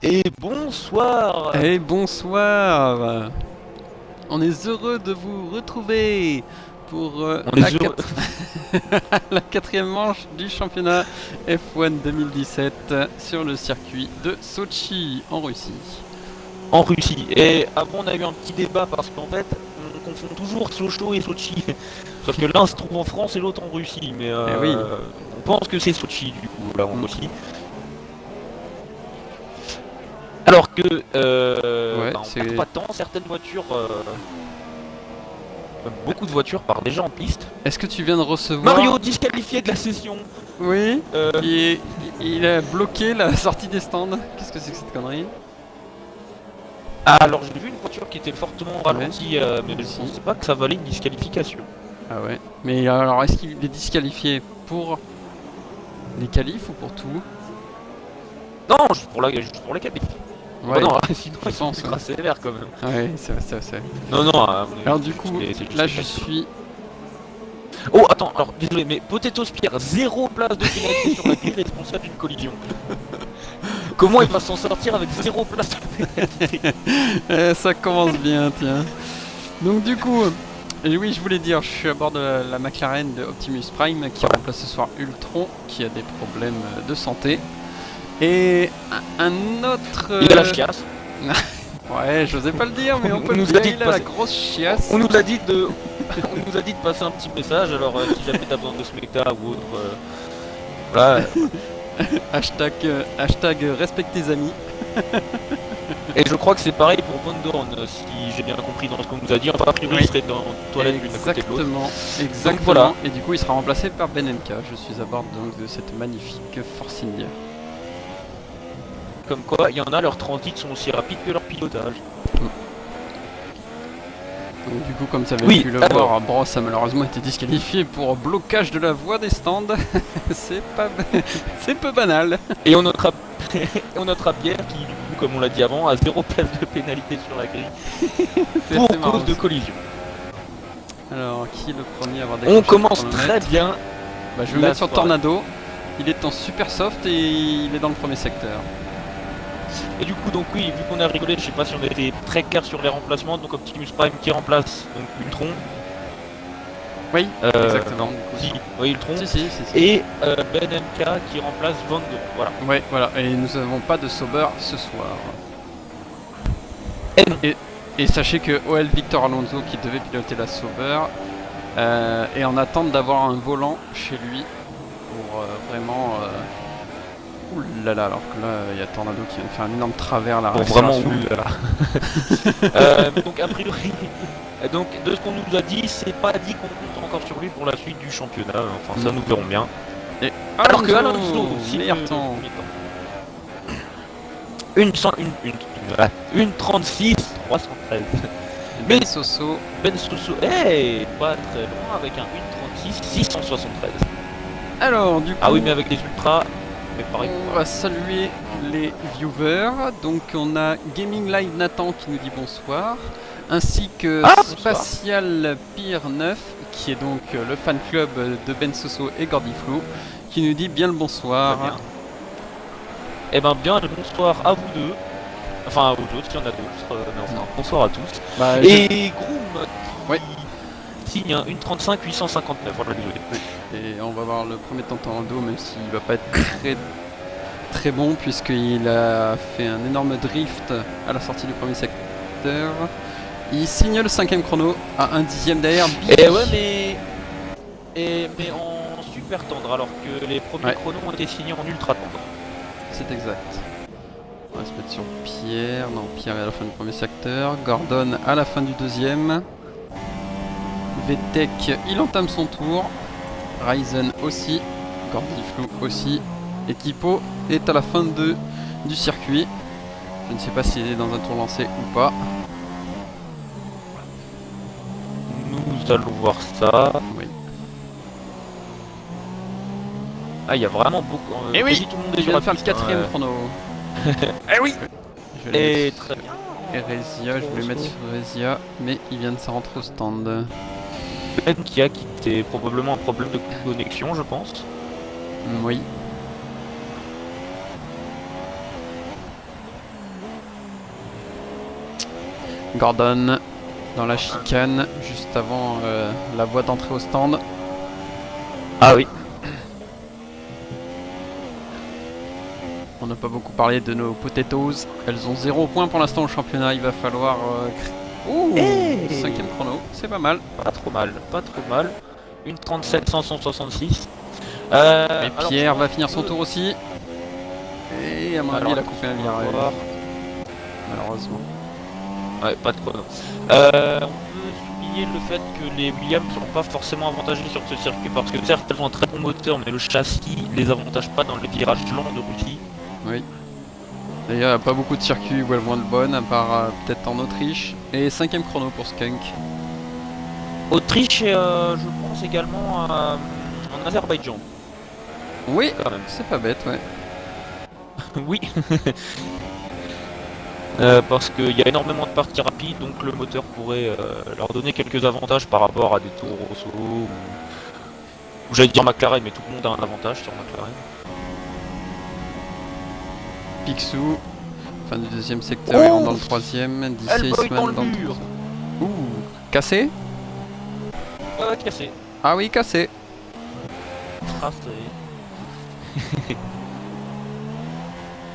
Et bonsoir. Et bonsoir. On est heureux de vous retrouver pour On est heureux. la quatrième manche du championnat F1 2017 sur le circuit de Sochi en Russie. En Russie. Et avant on a eu un petit débat parce qu'en fait on confond toujours Sochaux et Sochi. Sauf que l'un se trouve en France et l'autre en Russie. Mais oui. on pense que c'est Sochi du coup là en Russie. Alors que on perd pas de temps, certaines voitures, beaucoup de voitures partent déjà en piste. Est-ce que tu viens de recevoir... Mario disqualifié de la session. Oui, il a bloqué la sortie des stands. Qu'est-ce que c'est que cette connerie? Ah, alors j'ai vu une voiture qui était fortement ralentie, mais je ne pensais pas que ça valait une disqualification. Ah ouais. Mais alors est-ce qu'il est disqualifié pour les qualifs ou pour tout? Non, juste pour les qualifs. Ouais, non, sinon ils sont ultra sévères quand même. Ouais, c'est. Non. Alors du coup, là je suis... Oh, attends, alors désolé, mais Potato Spear, 0 place de pénalité sur la grille responsable d'une collision. Comment il va s'en sortir avec 0 place de pénalité? Ça commence bien, tiens. Donc du coup, oui, je voulais dire, je suis à bord de la McLaren de Optimus Prime qui remplace ce soir Ultron, qui a des problèmes de santé. Et un autre... Il a la chiasse. Ouais, j'osais pas le dire, mais on peut le dire, il a la grosse chiasse. On nous a dit de passer un petit message, alors si jamais t'as besoin de Smecta ou autre... voilà. hashtag respecte tes amis. Et je crois que c'est pareil pour Von Dorn, si j'ai bien compris dans ce qu'on nous a dit. Enfin, a priori, il serait dans une toilette l'une à côté de l'autre. Exactement. Donc, voilà. Et du coup, il sera remplacé par Benenka. Je suis à bord donc de cette magnifique Force India. Comme quoi, il y en a, leurs transits sont aussi rapides que leur pilotage. Donc du coup, comme tu avais pu le voir, Bross a malheureusement été disqualifié pour blocage de la voie des stands. C'est peu banal. Et on notera Pierre qui, du coup, comme on l'a dit avant, a 0 place de pénalité sur la grille pour cause de collision. Alors, qui est le premier à avoir décroché? On commence très bien. Bah, je vais me mettre sur Tornado. Il est en super soft et il est dans le premier secteur. Et du coup, donc oui, vu qu'on a rigolé, je sais pas si on a été très clair sur les remplacements. Donc Optimus Prime qui remplace donc Ultron. Oui, exactement. Oui, Ultron. Si. Et BenMK qui remplace Van Dorn. Voilà. Ouais, voilà. Et nous n'avons pas de Sauber ce soir. Et sachez que OL Victor Alonso, qui devait piloter la Sauber, est en attente d'avoir un volant chez lui pour vraiment... Ouh là là, alors que là, il y a Tornado qui vient de faire un énorme travers là. Vraiment là. Donc a priori, donc de ce qu'on nous a dit, c'est pas dit qu'on compte encore sur lui pour la suite du championnat. Enfin, ça nous verrons bien. Et alors que Alonso, meilleur temps. Une 36 313. Ben Soso, pas très loin avec un 1.36 673. Alors du coup, ah oui, mais avec des ultras. On va saluer les viewers. Donc on a Gaming Live Nathan qui nous dit bonsoir, ainsi que Spatial Pier 9 qui est donc le fan club de Ben Soso et Gordiflou qui nous dit bien le bonsoir. Eh ben bien le bonsoir à vous deux. Enfin aux autres, s'il y en a d'autres. Bonsoir à tous. Et Groom signe un 1.35 859. Voilà, désolé. Et on va voir le premier temps Tornado, même s'il va pas être très bon puisqu'il a fait un énorme drift à la sortie du premier secteur. Il signe le 5ème chrono à 1 dixième derrière. Et ouais, mais en super tendre, alors que les premiers chronos ont été signés en ultra tendre. C'est exact. On va se mettre sur Pierre. Non, Pierre est à la fin du premier secteur. Gordon à la fin du deuxième. VTech, il entame son tour. Ryzen aussi. Gordiflou aussi. Et Tipo est à la fin du circuit. Je ne sais pas s'il est dans un tour lancé ou pas. Nous allons voir ça. Oui. Ah, il y a vraiment beaucoup. Et oui, tout le monde est sur le 4ème chrono. Eh oui. Et très bien. Erezia, je voulais mettre sur Erezia, mais il vient de se rentrer au stand. Ben qui a quitté, probablement un problème de connexion, je pense. Oui. Gordon dans la chicane, juste avant la voie d'entrée au stand. Ah oui. On n'a pas beaucoup parlé de nos potatoes. Elles ont 0 points pour l'instant au championnat. Il va falloir... Ouh, 5ème chrono, c'est pas mal. Pas trop mal, pas trop mal. Une 37 166. Et Pierre va finir son tour aussi. Et à mon avis, il a coupé un virage. Malheureusement. Ouais, pas de chrono. On peut souligner le fait que les Williams ne sont pas forcément avantagés sur ce circuit parce que certes elles ont un très bon moteur, mais le châssis les avantage pas dans les virages lents de Russie. Oui. D'ailleurs, il n'y a pas beaucoup de circuits où elles vont être bonnes, à part peut-être en Autriche. Et 5ème chrono pour Skunk. Autriche et je pense également en Azerbaïdjan. Oui, c'est pas bête, ouais. Oui. Parce qu'il y a énormément de parties rapides, donc le moteur pourrait leur donner quelques avantages par rapport à des Toro Rosso ou j'allais dire McLaren, mais tout le monde a un avantage sur McLaren. Picsou, fin du 2ème secteur, il rentre dans le 3ème. Elle boit dans le dans mur. Ouh, cassé? Ouais, cassé. Ah oui, cassé.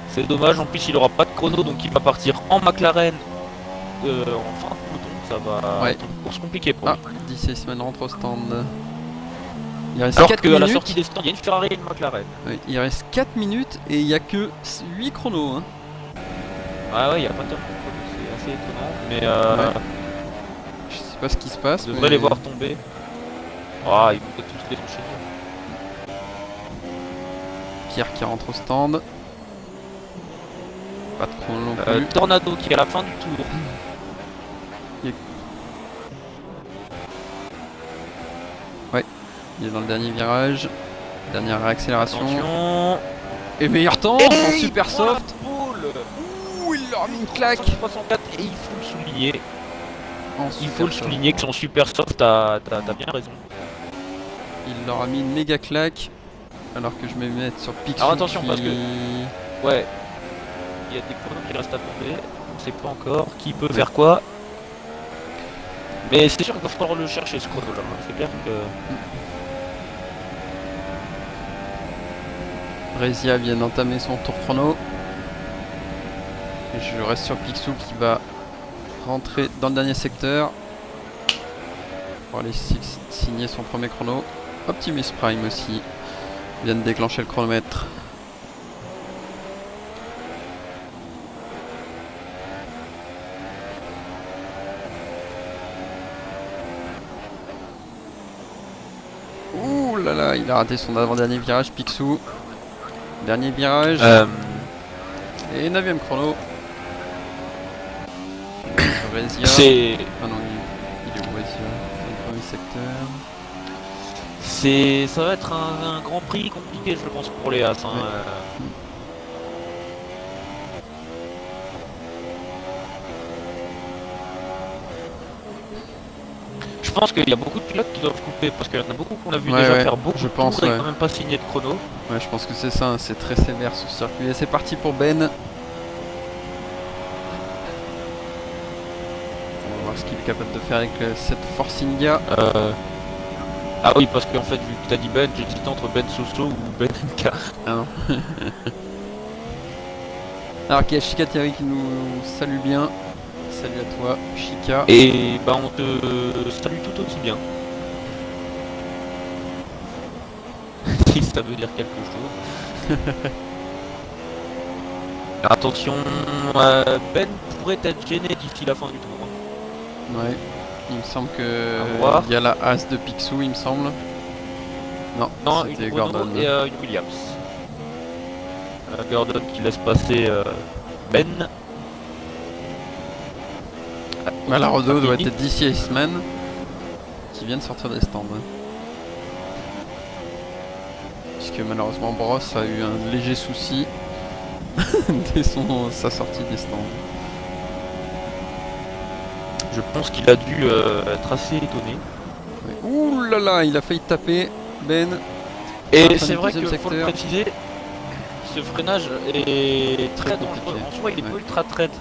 C'est dommage, en plus il aura pas de chrono, donc il va partir en McLaren en fin de peloton. Ça va être une course compliquée pour lui. DC Semaine rentre au stand. Il reste Alors 4 qu'à minutes. la sortie des stands, il y a une Ferrari et une McLaren. Oui, il reste 4 minutes et il n'y a que 8 chronos. Hein. Ah ouais, il n'y a pas de chrono, c'est assez étonnant. Mais je sais pas ce qui se passe. On devrait les voir tomber. Ah, ils vont peut-être tous les enchaîner. Pierre qui rentre au stand. Pas de chrono non plus. Tornado qui est à la fin du tour. Ouais, il est dans le dernier virage. Dernière réaccélération. Attention. Et meilleur temps en super soft. Ouh, il leur a mis une claque. 64 et il faut le souligner. Il faut le souligner que son super soft, t'as bien raison. Il leur a mis une méga claque. Alors que je vais mettre sur Picsou. Alors attention parce que... Ouais. Il y a des chronos qui restent à tomber. On sait pas encore qui peut faire quoi. Mais c'est sûr qu'il va falloir le chercher ce chrono là. C'est clair que... Rezia vient d'entamer son tour chrono. Et je reste sur Picsou qui va rentrer dans le dernier secteur pour aller signer son premier chrono. Optimus Prime aussi vient de déclencher le chronomètre. Ouh là là, il a raté son avant-dernier virage, Picsou. Dernier virage. Et 9ème chrono. Rezia. C'est... Ah non, il est où Rezia? C'est le premier secteur. Ça va être un grand prix compliqué je pense pour les As. Hein. Ouais. Je pense qu'il y a beaucoup de pilotes qui doivent couper parce qu'il y en a beaucoup qu'on a vu déjà faire beaucoup de tours et quand même pas signer de chrono. Ouais, je pense que c'est ça, hein, c'est très sévère sur ce circuit. Et c'est parti pour Ben. On va voir ce qu'il est capable de faire avec cette Force India. Ah oui, parce qu'en fait, vu que t'as dit Ben, j'hésite entre Ben Soso ou Ben MK. Ah non. Alors qu'il y a Chica Thierry qui nous salue bien. Salut à toi, Chica. Et bah on te salue tout aussi bien. Si ça veut dire quelque chose. Attention, Ben pourrait être gêné d'ici la fin du tour. Ouais, il me semble que il y a la As de Picsou, il me semble. Non, c'était Gordon. Et une Williams. Gordon qui laisse passer Ben. Malarodo doit être DC Iceman qui vient de sortir des stands. Puisque malheureusement Bross a eu un léger souci dès sa sortie des stands. Je pense qu'il a dû être assez étonné. Ouais. Ouh là là, il a failli taper Ben. Et c'est vrai qu'il faut le préciser, ce freinage est très dangereux. En soi, il est pas ultra traite.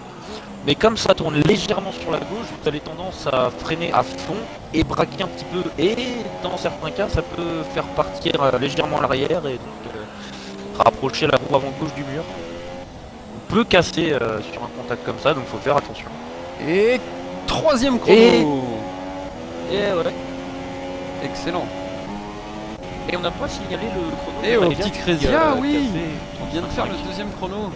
Mais comme ça tourne légèrement sur la gauche, vous avez tendance à freiner à fond et braquer un petit peu. Et dans certains cas, ça peut faire partir légèrement à l'arrière et donc rapprocher la roue avant gauche du mur. On peut casser sur un contact comme ça, donc faut faire attention. Et troisième chrono. Et ouais. Excellent. Et on n'a pas signalé le chrono. Et au petit Crésia, oui. On vient de faire le deuxième chrono.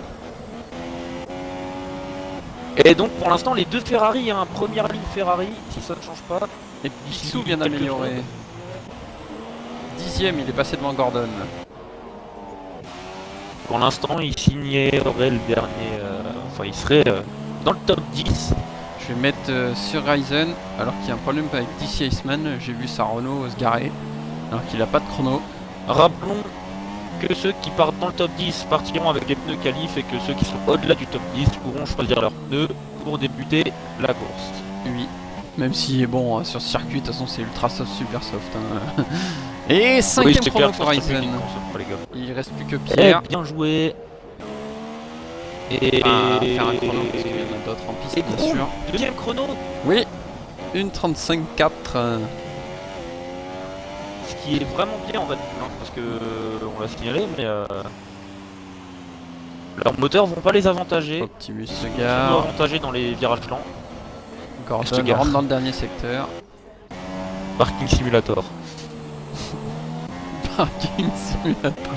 Et donc pour l'instant les deux Ferrari, hein, première ligne Ferrari, si ça ne change pas. Et Picsou vient d'améliorer. 10ème, il est passé devant Gordon. Pour l'instant il signerait le dernier, enfin il serait dans le top 10. Je vais mettre sur Ryzen, alors qu'il y a un problème avec DC Iceman, j'ai vu sa Renault se garer, alors qu'il n'a pas de chrono. Rappelons que ceux qui partent dans le top 10 partiront avec les pneus qualif et que ceux qui sont au-delà du top 10 pourront choisir leurs pneus pour débuter la course. Oui, même si bon, sur ce circuit, de toute façon c'est ultra soft, super soft. Hein. Et 5ème chrono pour Ryzen. Il reste plus que Pierre. Bien joué. Et faire un chrono parce qu'il y en a d'autres en piste, bien sûr. Deuxième chrono. Oui, 1:35.4. Ce qui est vraiment bien en fait, parce que on l'a signalé, mais leurs moteurs vont pas les avantager. Optimus se Ils vont gare. avantager dans les virages lents. Gordon rentre dans le dernier secteur. Parking Simulator. Parking Simulator.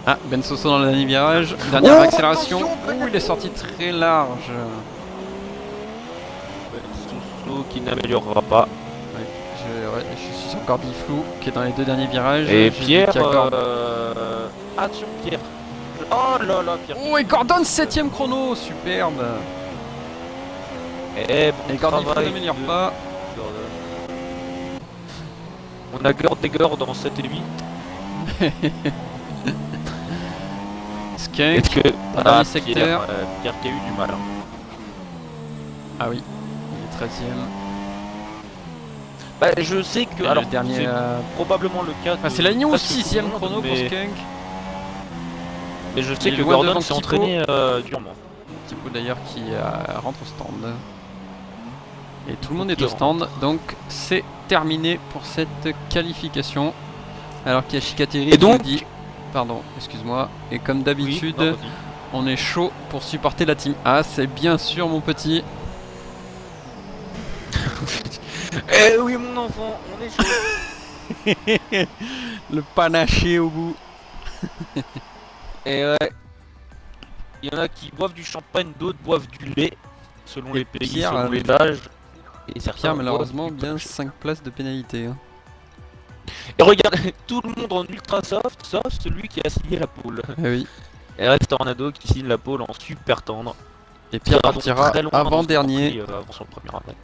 Ah, Ben Soso dans le dernier virage. Dernière accélération. Ouh, il est sorti très large. Soso qui n'améliorera pas. Je suis encore Biflou qui est dans les deux derniers virages. Et Pierre. Attention Pierre. Oh là là Pierre. Oh, et Gordon 7ème chrono. Superbe. Et Gordon n'améliore pas. On a Gord et Gord dans 7 et 8. Skunk que dans le dernier secteur. Pierre qui a eu du mal. Ah oui, il est 13ème. Bah, je sais que. Alors, le dernier. C'est probablement le cas. C'est la ligne 6ème chrono pour Skunk. Mais je sais que Gordon s'est entraîné durement. Petit peu d'ailleurs qui rentre au stand. Et tout le monde est au stand, donc c'est terminé pour cette qualification. Alors qu'il y a Chicateri et donc dit. Pardon, excuse-moi. Et comme d'habitude, on est chaud pour supporter la team A, c'est bien sûr mon petit. Eh oui mon enfant, on est chaud. Le panaché au bout. Et ouais. Il y en a qui boivent du champagne, d'autres boivent du lait, selon les pays, Pierre, selon les âges. Et Pierre malheureusement bien 5 places de pénalité. Hein. Et regarde, tout le monde en ultra soft, sauf celui qui a signé la pole. Eh oui. Et reste Tornado qui signe la pole en super tendre. Et Pierre partira avant-dernier. Avant son premier arrêt.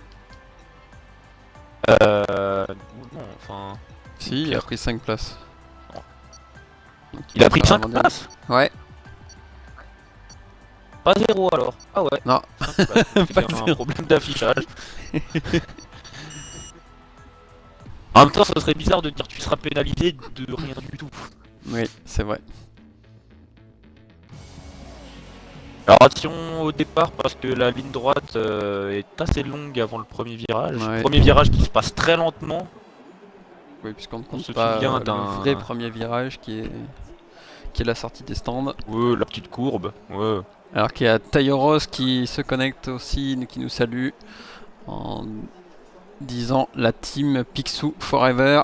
Non, enfin... Si, il a pris 5 places. Donc, il a pris 5 places. Ouais. Pas 0 alors. Ah ouais. Non. Pas un problème d'affichage. En même temps, ça serait bizarre de dire que tu seras pénalisé de rien du tout. Oui, c'est vrai. Alors attention au départ parce que la ligne droite est assez longue avant le premier virage. Ouais. Premier virage qui se passe très lentement. Oui, puisqu'on ne compte pas le vrai premier virage qui est la sortie des stands. Ouais, la petite courbe. Ouais. Alors qu'il y a Tayoros qui se connecte aussi, qui nous salue en disant la team Picsou Forever.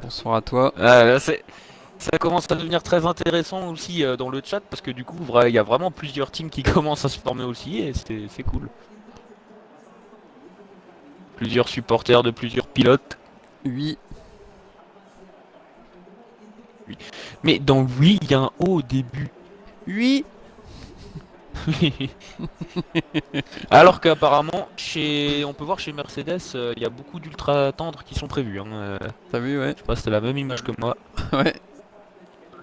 Bonsoir à toi. Là, ça commence à devenir très intéressant aussi dans le chat parce que du coup il y a vraiment plusieurs teams qui commencent à se former aussi et c'est cool. Plusieurs supporters de plusieurs pilotes. Oui. Mais dans oui, il y a un O au début. Oui. Alors qu'apparemment, on peut voir chez Mercedes, il y a beaucoup d'ultra tendres qui sont prévus. Hein. T'as vu, ouais. Je sais pas si c'était la même image que moi. Ouais.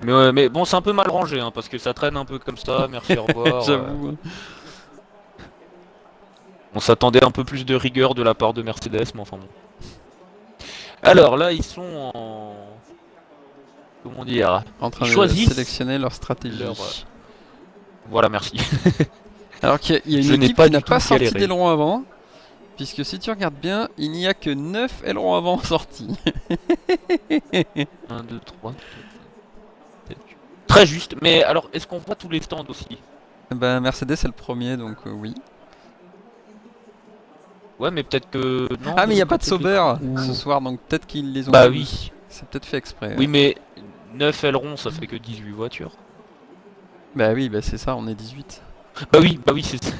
Mais bon, c'est un peu mal rangé hein, parce que ça traîne un peu comme ça. Merci, au revoir. J'avoue. On s'attendait un peu plus de rigueur de la part de Mercedes, mais enfin bon. Alors là, ils sont en. Comment dire? En train de sélectionner leur stratégie. Voilà, merci. Alors qu'il y a une équipe qui n'a pas sorti d'aileron avant. Puisque si tu regardes bien, il n'y a que 9 ailerons avant sortis. 1, 2, 3. Très juste, mais alors est-ce qu'on voit tous les stands aussi? Bah Mercedes c'est le premier, donc oui. Ouais, mais peut-être que... Non, ah mais il n'y a pas de Sauber ce soir, donc peut-être qu'ils les ont... Bah oui. C'est peut-être fait exprès. Oui, mais 9 ailerons, ça fait que 18 voitures. Bah oui, bah c'est ça, on est 18. Bah oui, c'est ça.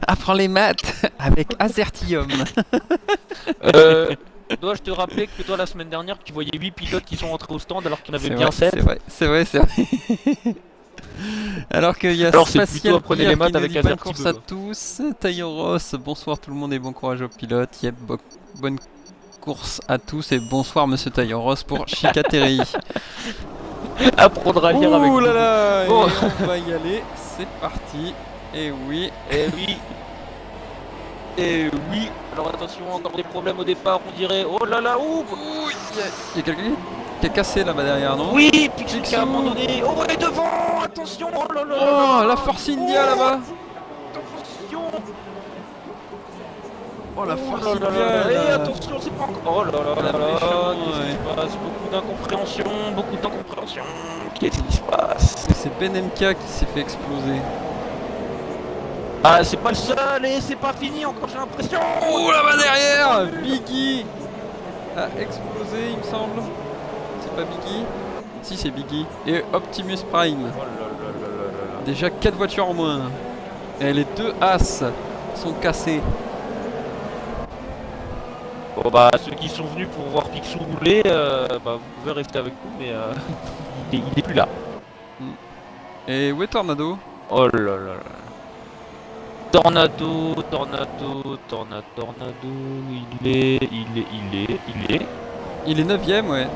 Apprends les maths avec Azertium. Dois-je te rappeler que toi la semaine dernière tu voyais 8 pilotes qui sont entrés au stand alors qu'il y en avait bien 7. C'est vrai. Alors qu'il y a Spatial Pierre les maths avec bonne course à tous. Tayoros, bonsoir tout le monde et bon courage aux pilotes. Yep, bonne course à tous et bonsoir monsieur Tayoros pour Chicateri. Apprendre à lire avec nous. Ouh là là, bon. On va y aller, c'est parti. Et oui. Alors attention, encore des problèmes au départ, on dirait. Oh là là, ouh. Il y a quelqu'un qui a cassé là-bas derrière, non? Oui, Pixel qui a abandonné. Oh, et devant, attention. Oh là là. Oh, la Force India là-bas. Attention. Oh la Force India. Et attention, c'est pas encore. Oh là là là. Qu'est-ce qui se passe? Beaucoup d'incompréhension. Qu'est-ce qui se passe? C'est Ben MK qui s'est fait exploser. Ah, c'est pas le seul et c'est pas fini encore, j'ai l'impression. Oh là-bas derrière, Biggie a explosé, il me semble. C'est pas Biggie? Si, c'est Biggie. Et Optimus Prime. Oh là là. Déjà 4 voitures en moins. Et les 2 As sont cassés. Bon bah, ceux qui sont venus pour voir Picsou rouler, bah, vous pouvez rester avec nous, mais il est plus là. Et où est Tornado? Oh là là là. Tornado, il est 9ème, ouais.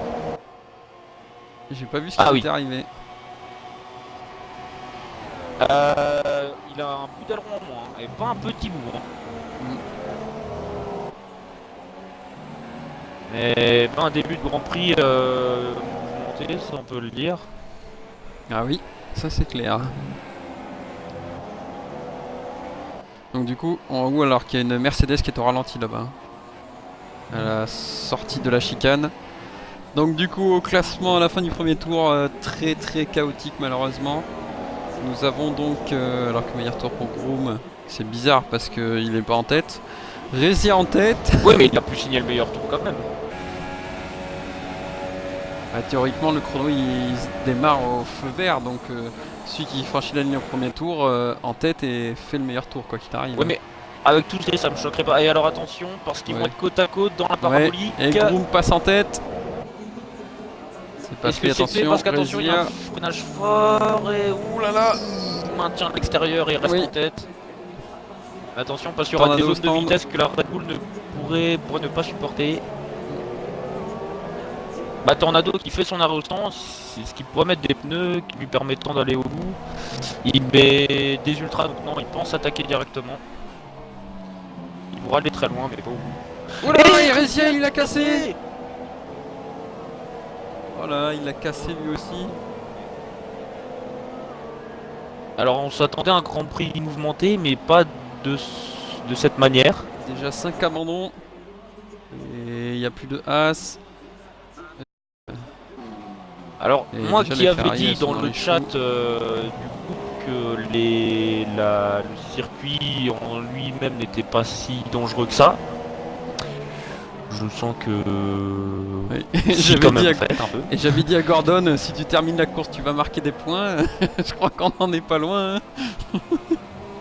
J'ai pas vu ce qui était arrivé. Il a un bout d'aileron en moins, et pas un petit bout. Mais pas un début de Grand Prix mouvementé, ça on peut le dire. Ah oui, ça c'est clair. Donc du coup, en haut alors qu'il y a une Mercedes qui est au ralenti là-bas. À la sortie de la chicane. Donc du coup, au classement à la fin du premier tour, très chaotique malheureusement. Nous avons donc, alors que meilleur tour pour Groom, c'est bizarre parce qu'il est pas en tête. Rézi en tête. Oui, mais il a pu signer le meilleur tour quand même. Bah, théoriquement, le chrono il démarre au feu vert, donc celui qui franchit la ligne au premier tour en tête et fait le meilleur tour quoi qu'il arrive. Oui, mais avec tout ça me choquerait pas. Et alors attention, parce qu'ils vont être côte à côte dans la parabolique. Et Groom passe en tête. C'est pas fait, attention. Parce qu'attention, il y a un freinage fort et oulala, il maintient à l'extérieur et il reste en tête. Attention, parce qu'il y aura des zones de vitesse que la Red Bull ne pourrait ne pas supporter. Bah, Tornado qui fait son arrêt au stand, c'est ce qui pourrait mettre des pneus qui lui permettant d'aller au bout. Il met des ultras, donc non, il pense attaquer directement. Il pourra aller très loin, mais pas au bout. Oula, et Réziel, il a cassé. Voilà, il a cassé lui aussi. Alors on s'attendait à un Grand Prix mouvementé, mais pas de cette manière. Déjà 5 abandons. Et il n'y a plus de As. Alors, moi qui avais dit dans le chat du groupe que le circuit en lui-même n'était pas si dangereux que ça, je sens que... Oui. J'avais dit à Gordon, si tu termines la course, tu vas marquer des points. Je crois qu'on n'en est pas loin.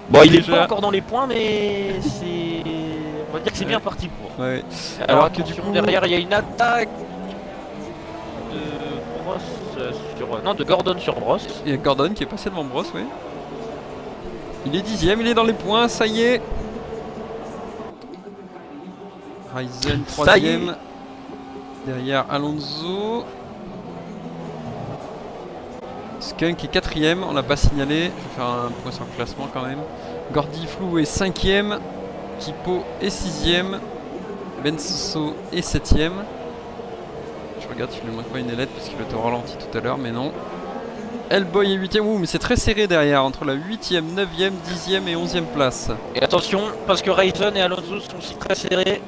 Bon, il est pas encore dans les points, mais c'est... On va dire que c'est bien parti pour. Ouais. Alors que du coup, derrière, il y a une attaque de Bross sur... Non, de Gordon sur Bross. Il y a Gordon qui est passé devant Bross, oui. Il est 10ème, il est dans les points, ça y est. Ryzen 3ème. Derrière Alonso. Skunk est 4ème, on l'a pas signalé. Je vais faire un point sur le classement quand même. Gordy Flou est 5ème. Kipo est 6ème. Bensoso est 7ème. Je regarde s'il ne manque pas une ailette parce qu'il était au ralenti tout à l'heure, mais non. Hellboy est 8ème. Ouh, mais c'est très serré derrière, entre la 8ème, 9ème, 10ème et 11ème place. Et attention, parce que Ryzen et Alonso sont aussi très serrés.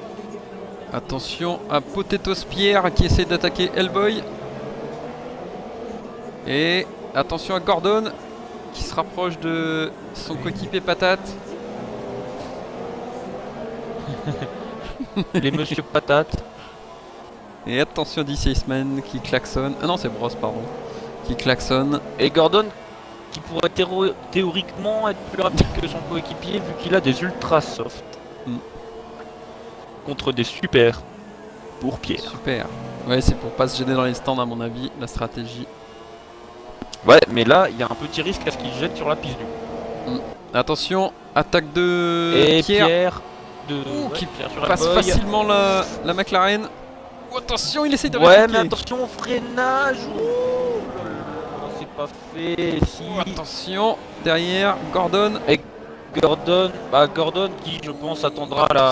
Attention à Potato Spear qui essaie d'attaquer Hellboy. Et attention à Gordon qui se rapproche de son coéquipier Patate. Les monsieur patates. Et attention à DC Iceman qui klaxonne. Ah non, c'est Bros, pardon. Qui klaxonne. Et Gordon qui pourrait théoriquement être plus rapide que son coéquipier vu qu'il a des ultra soft. Contre des super pour Pierre. Super. Ouais, c'est pour pas se gêner dans les stands à mon avis, la stratégie. Ouais, mais là, il y a un petit risque à ce qu'il jette sur la piste du coup. Attention, attaque de Et Pierre. Ouh, Qui Pierre sur passe Hellboy. facilement la McLaren. Oh, attention, il essaie de Ouais, répliquer. mais attention au freinage. Ouh, c'est pas fait. Si. Oh, attention, derrière, Gordon. Et Gordon, Gordon qui, je pense, attendra la.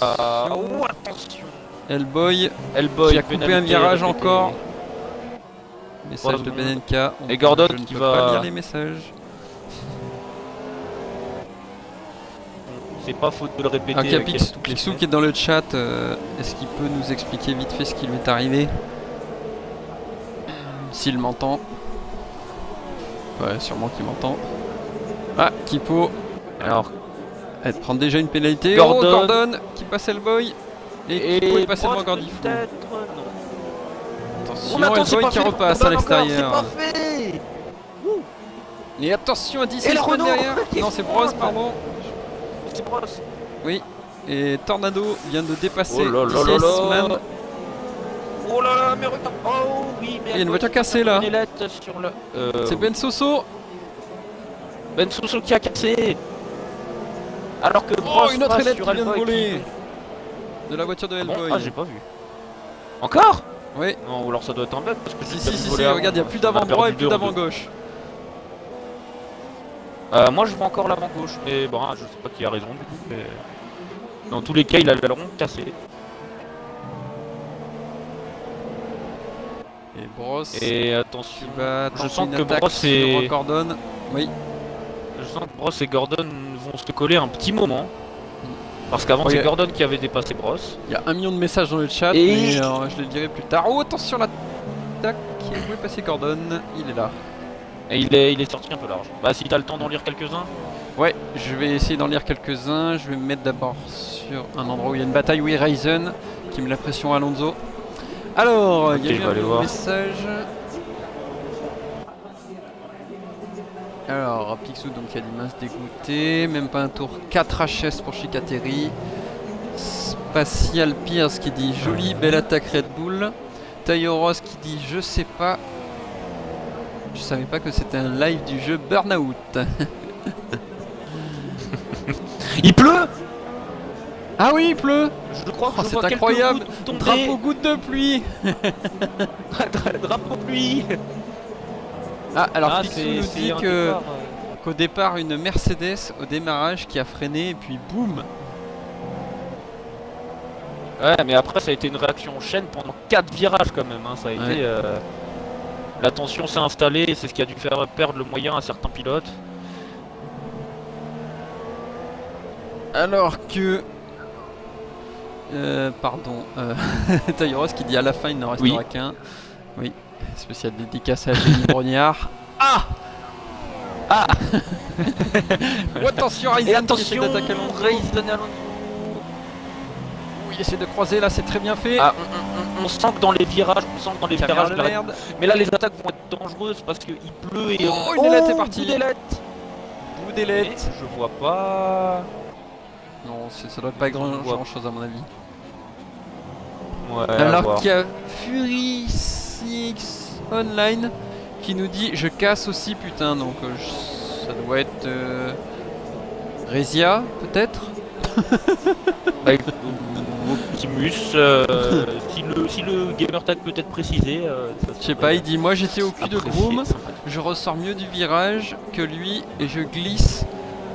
Oh, attention. Hellboy Hellboy qui a coupé un virage encore. Message Ouais, de Benenka. Et Gordon je ne qui peux va- pas lire les messages. C'est pas faute de le répéter. Ok, avec elle toutes les Picsou semaines. qui est dans le chat, est-ce qu'il peut nous expliquer vite fait ce qui lui est arrivé? S'il m'entend. Ouais, sûrement qu'il m'entend. Ah, Kipo. Alors, Elle prend déjà une pénalité. Gordon. Oh, Gordon qui passe Hellboy. Et Kipo est passé devant Gordifou. peut-être non. Attention, Oh, attends, c'est Hellboy pas qui fait. repasse à Gordon encore, l'extérieur. C'est pas fait. Et attention à DC Et le Renault derrière. Non, c'est Bros, pardon. C'est Bros. Oui. Et Tornado vient de dépasser Oh là là DC là là. Iceman. Oh là là, mais regarde. Oh oui, mais Il y a une voiture cassée là. Sur le... C'est Ben Soso. Ben Soso qui a cassé. Alors que Bros Oh, une autre passe ailette sur qui vient de Hellboy voler. De la voiture de Ah bon Hellboy. Ah, j'ai pas vu. Encore? Oui. Non, ou alors ça doit être un bug parce que Si, j'ai si, si, volé si, avant. regarde, il n'y a plus On a d'avant perdu droit et deux plus en d'avant deux. gauche. Moi je vois encore l'avant gauche, mais bon, je sais pas qui a raison du coup, mais dans tous les cas il a l'aileron cassé. Et Bros Et attention, qui va je tenter sens une que attaque Bros sur et Gordon. Oui. je sens que Bros et Gordon vont se coller un petit moment. Parce qu'avant Oh, c'est yeah. Gordon qui avait dépassé Bros. Il y a 1 million de messages dans le chat, Et- mais je le dirai plus tard. Oh, attention l'attaque. Où est passé Gordon? Il est là. Et il est sorti un peu large. Bah si t'as le temps d'en lire quelques-uns. Ouais, je vais essayer d'en lire quelques-uns. Je vais me mettre d'abord sur un endroit où il y a une bataille. Oui, Ryzen qui met la pression à Alonso. Alors, Ok, il y a je eu vais aller un voir. message. Alors, Picsou donc il a dit mince dégoûté. Même pas un tour 4 HS pour Chicateri. Spatial Pierce qui dit jolie belle attaque Red Bull. Tayoros qui dit je sais pas. Je savais pas que c'était un live du jeu Burnout. Il pleut. Ah oui, il pleut. Je crois que Oh, je c'est vois quelques incroyable. gouttes tomber. Drapeau goutte de pluie. Drapeau pluie. Ah, alors Ah, Picsou c'est- nous c'est dit un que départ, qu'au départ une Mercedes au démarrage qui a freiné et puis boum. Ouais, mais après ça a été une réaction en chaîne pendant 4 virages quand même. Hein. Ça a Ouais. été. La tension s'est installée, c'est ce qui a dû faire perdre le moyen à certains pilotes. Alors que pardon, Taïros qui dit à la fin il n'en restera Oui. qu'un. Oui, spécial dédicace à Jenny Brognard. Ah Ah Oh, attention Et Ryzen qui essaie attention, d'attaquer Alonso. Ryzen et Alonso. Oui, il essaie de croiser là, c'est très bien fait. Ah, on sent que dans les virages, Caméra de merde. mais là les attaques vont être dangereuses parce qu'il pleut et Oh, une ailette est partie. Une ailette. Bout Mais d'ailette. je vois pas. Non, ça doit pas être grand chose à mon avis. Ouais. à Alors voir. qu'il y a Fury 6 Online qui nous dit je casse aussi putain, donc ça doit être Rezia peut-être. Avec Optimus, si le gamer tag peut être précisé. Je sais pas, il dit moi j'étais au cul de Groom, Groom. je ressors mieux du virage que lui et je glisse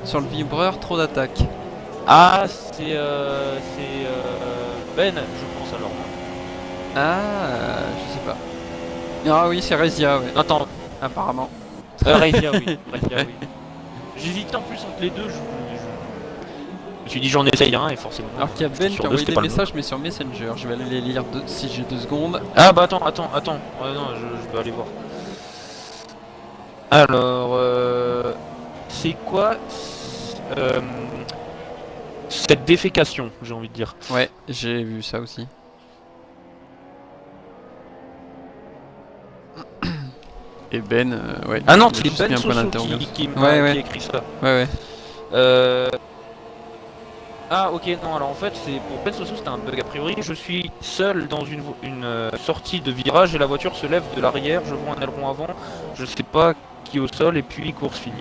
sur le vibreur, trop d'attaque. Ah, c'est Ben, je pense alors. Ah, je sais pas. Ah oui, c'est Rezia, ouais, Attends, apparemment. Razzia, oui. Razzia, oui. J'hésitais en plus entre les deux. Je me suis dit j'en essaye un et forcément. Alors qu'il y a Ben qui a envoyé des messages mais sur Messenger. Je vais aller les lire si j'ai 2 secondes. Ah bah attends. Ouais, non, je vais aller voir. Alors, c'est quoi cette défécation, j'ai envie de dire. Ouais, j'ai vu ça aussi. Et Ben, ouais. Ah non, c'est Ben qui a écrit ça. Ouais. Ah ok, non, alors en fait, c'est pour Ben Soso, c'était un bug. A priori, je suis seul dans une sortie de virage et la voiture se lève de l'arrière, je vois un aileron avant, je sais pas qui au sol et puis course finie.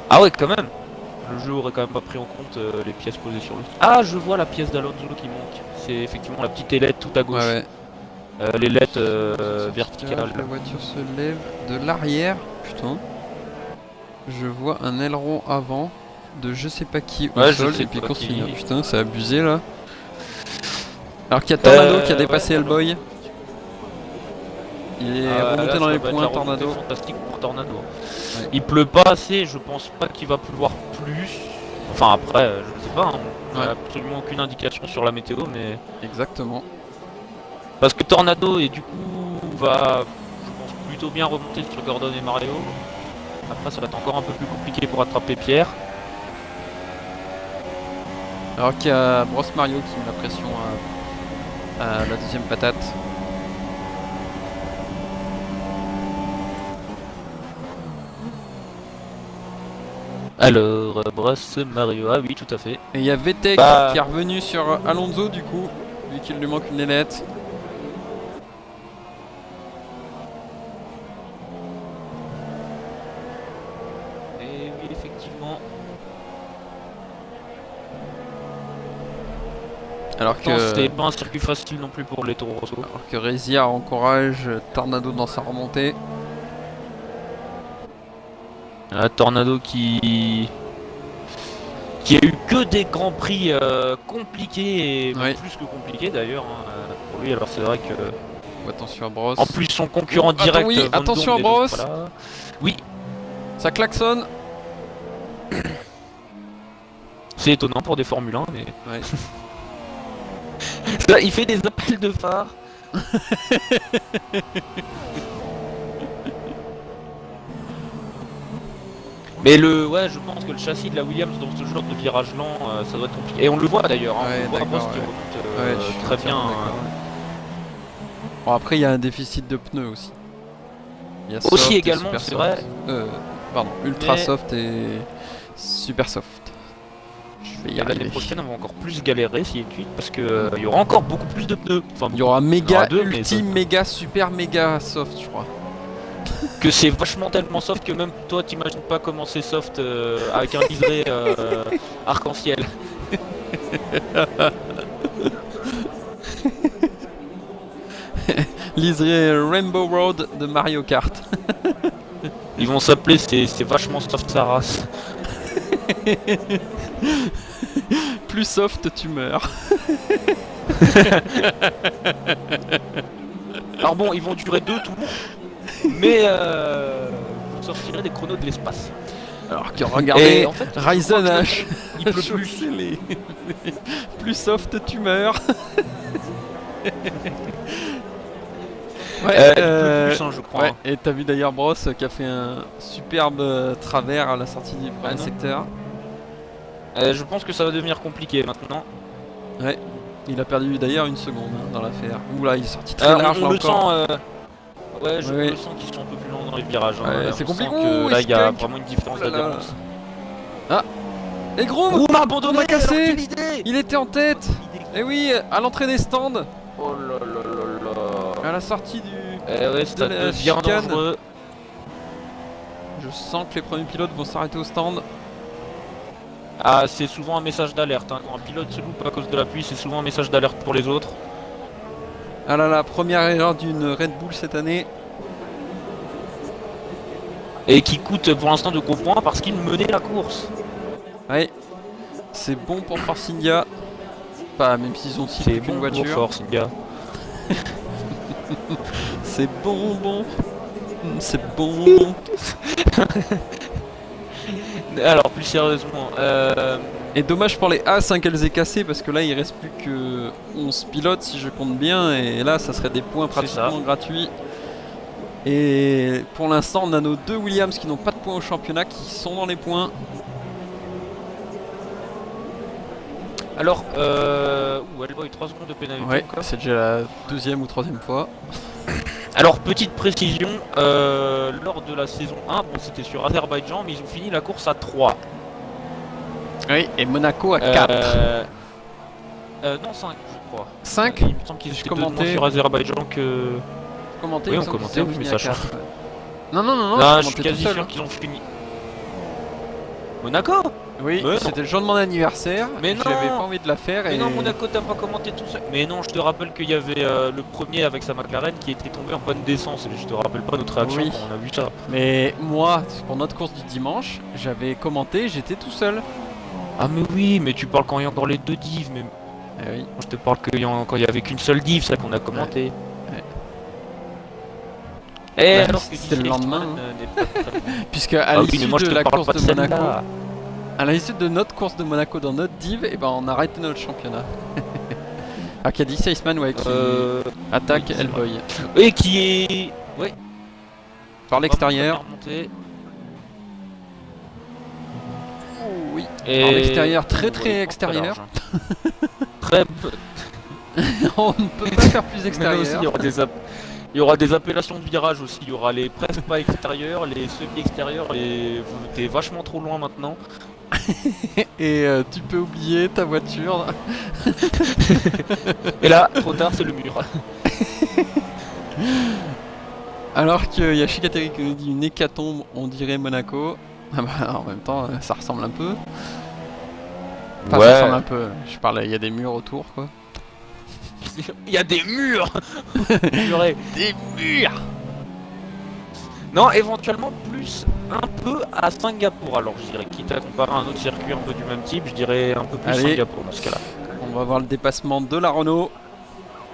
Ah ouais, quand même. Le jeu aurait quand même pas pris en compte les pièces posées sur le... Ah, je vois la pièce d'Alonso qui manque. C'est effectivement la petite ailette tout à gauche. Ouais. L'ailette verticale. La voiture se lève de l'arrière. Putain. Je vois un aileron avant de je sais pas qui au sol et puis course finie. Putain, c'est abusé là. Alors qu'il y a Tornado qui a dépassé Hellboy. Il est remonté dans les points, Tornado. Fantastique pour Tornado. Ouais. Il pleut pas assez, je pense pas qu'il va pleuvoir plus. Enfin après, je sais pas, on a absolument aucune indication sur la météo, mais... Exactement. Parce que Tornado, et du coup, va, je pense, plutôt bien remonter sur Gordon et Mario. Après, ça va être encore un peu plus compliqué pour attraper Pierre. Alors qu'il y a Bros Mario qui met la pression à la deuxième patate. Alors, Bros Mario, ah oui, tout à fait. Et il y a VTech qui est revenu sur Alonso du coup, vu qu'il lui manque une ailette. Et oui, effectivement. Alors que c'était pas un circuit facile non plus pour les Toro Rosso. Alors que Razzia encourage Tornado dans sa remontée. Tornado qui a eu que des grands prix compliqués et plus que compliqués d'ailleurs pour lui. Alors c'est vrai que attention à Bros. En plus son concurrent direct. Oui, attention à Bros. Oui. Ça klaxonne. C'est étonnant pour des Formule 1 mais. Ouais. Ça, il fait des appels de phare. Mais je pense que le châssis de la Williams dans ce genre de virage lent, ça doit être compliqué. Et on le voit d'ailleurs, on voit Bros qui remonte très bien. Bon après il y a un déficit de pneus aussi. Il y a aussi également, c'est vrai. Pardon, ultra soft et super soft. Je vais y arriver. L'année prochaine on va encore plus galérer s'il est cuit parce que il y aura encore beaucoup plus de pneus. Enfin, il y aura méga, ultime, méga, super, méga soft je crois. Que c'est vachement tellement soft que même toi t'imagines pas comment c'est soft avec un liseré arc-en-ciel. Liseré Rainbow Road de Mario Kart. Ils vont s'appeler c'est vachement soft sa race. Plus soft tu meurs. Alors bon, ils vont durer 2 tours. Mais vous sortirez des chronos de l'espace. Alors que regardez, en fait, Ryzen H, il pleut plus. Plus soft tu meurs. Il pleut plus, je crois. Ouais. Et t'as vu d'ailleurs Bros qui a fait un superbe travers à la sortie du premier secteur. Je pense que ça va devenir compliqué maintenant. Ouais. Il a perdu d'ailleurs 1 seconde dans l'affaire. Oula, il est sorti très large on là le encore. Sent, ouais, je sens qu'ils sont un peu plus lents dans les virages. C'est compliqué. Là, il y a vraiment une différence d'adhérence. Ah. Et Groom a abandonné, a cassé. Il était en tête. Et oui, à l'entrée des stands. Oh là là là là. À la sortie ça devient dangereux. Je sens que les premiers pilotes vont s'arrêter au stand. Ah, c'est souvent un message d'alerte. Quand un pilote se loupe à cause de la pluie, c'est souvent un message d'alerte pour les autres. Ah là là, première erreur d'une Red Bull cette année. Et qui coûte pour l'instant de gros points parce qu'il menait la course. Ouais, c'est bon pour Force India. Pas même s'ils ont tiré une voiture. Pour Force India. C'est bon. C'est bon. Alors, plus sérieusement, Et dommage pour les As qu'elles aient cassé parce que là il reste plus que 11 pilotes si je compte bien et là ça serait des points pratiquement gratuits. Et pour l'instant on a nos 2 Williams qui n'ont pas de points au championnat qui sont dans les points. alors, elle va eu 3 secondes de pénalité. Ouais, c'est déjà la 2e ou 3e fois. Alors, petite précision, lors de la saison 1, bon, c'était sur Azerbaïdjan, mais ils ont fini la course à 3. Oui, et Monaco à 4. Non, 5, je crois. 5 Il me semble qu'ils étaient moins sur Azerbaïdjan que... Commenté, oui, on commentait, oui, mais ça change. Non, je suis quasi sûr qu'ils ont fini. Monaco? Oui, c'était le jour de mon anniversaire, mais non, j'avais pas envie de la faire. Mais non, Monaco, t'as pas commenté tout ça. Mais non, je te rappelle qu'il y avait le premier avec sa McLaren qui était tombé en panne d'essence. Et je te rappelle pas notre réaction quand on a vu ça. Mais moi, pour notre course du dimanche, j'avais commenté, j'étais tout seul. Ah mais oui, mais tu parles quand il y a encore les 2 divs. Mais oui. Moi, je te parle quand il y avait qu'une seule div, ça qu'on a commenté. Et alors que c'était le lendemain. Puisque à l'issue de la course de Monaco, à l'issue de notre course de Monaco dans notre div, et ben on a arrêté notre championnat. Ah, qui a dit Seisman, ouais, qui attaque Hellboy. Et qui est... Ouais. Par l'extérieur. Oui. Et... Par l'extérieur, très extérieur. Très peu. On ne peut pas faire plus extérieur. Aussi, il y aura des appellations de virage aussi. Il y aura les presque pas extérieurs, les semi-extérieurs, t'es vachement trop loin maintenant. Et tu peux oublier ta voiture. Et là, trop tard, c'est le mur. Alors qu'il y a Chikateri qui nous dit une hécatombe, on dirait Monaco. Ah bah, en même temps, ça ressemble un peu. Enfin, ça ressemble un peu. Je parle, il y a des murs autour, quoi. Il y a des murs. Des murs. Non, éventuellement plus un peu à Singapour. Alors je dirais, quitte à comparer à un autre circuit un peu du même type, je dirais un peu plus Singapour dans ce cas-là. On va voir le dépassement de la Renault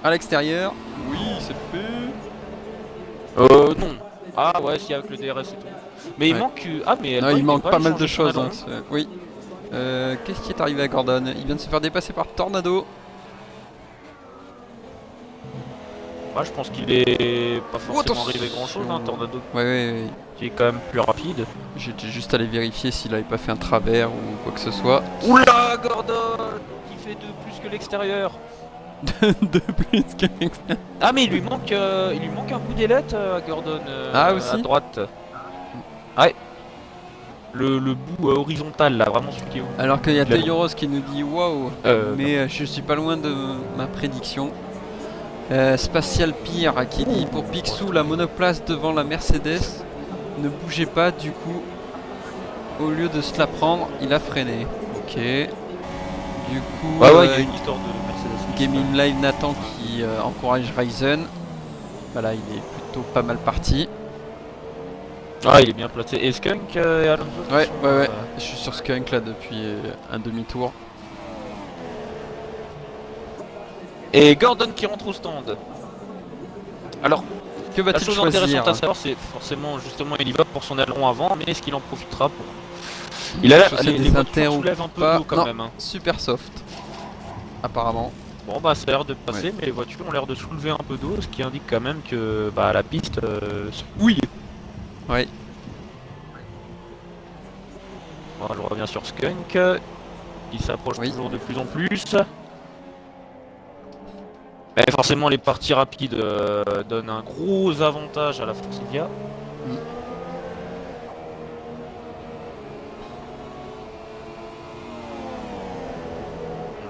à l'extérieur. Oui, c'est fait. Non. Ah ouais, si avec le DRS et tout. Mais il manque... Ah mais non, il manque pas mal de choses. Hein, oui. Qu'est-ce qui est arrivé à Gordon? Il vient de se faire dépasser par Tornado. Ah, je pense qu'il est pas forcément arrivé grand chose, hein, Tornado. Ouais. Qui est quand même plus rapide. J'étais juste allé vérifier s'il avait pas fait un travers ou quoi que ce soit. Oula, Gordon qui fait 2 plus que l'extérieur. 2 plus que l'extérieur. Ah mais il lui manque un bout d'ailette à Gordon aussi à droite. Ouais. Le bout horizontal là, vraiment celui qui est où. Alors qu'il y a Teyoros qui nous dit waouh, mais je suis pas loin de ma prédiction. Spatial Pire qui dit pour Picsou la monoplace devant la Mercedes ne bougeait pas, du coup au lieu de se la prendre il a freiné. Ok. Du coup il y a une histoire de Mercedes. Gaming Live Nathan qui encourage Ryzen. Voilà, il est plutôt pas mal parti. Ah, il est bien placé. Et Skunk et Alonso? Ouais. Je suis sur Skunk là depuis un demi-tour. Et Gordon qui rentre au stand. Alors, que va-t-il choisir? La chose intéressante à savoir, c'est forcément, justement, il y va pour son aileron avant, mais est-ce qu'il en profitera pour... Il a des inter ou soulève un peu d'eau quand même. Hein. Super soft, apparemment. Bon bah ça a l'air de passer, mais les voitures ont l'air de soulever un peu d'eau, ce qui indique quand même que la piste oui. Oui. Bon, je reviens sur Skunk, il s'approche toujours de plus en plus. Mais forcément les parties rapides donnent un gros avantage à la Forcidia.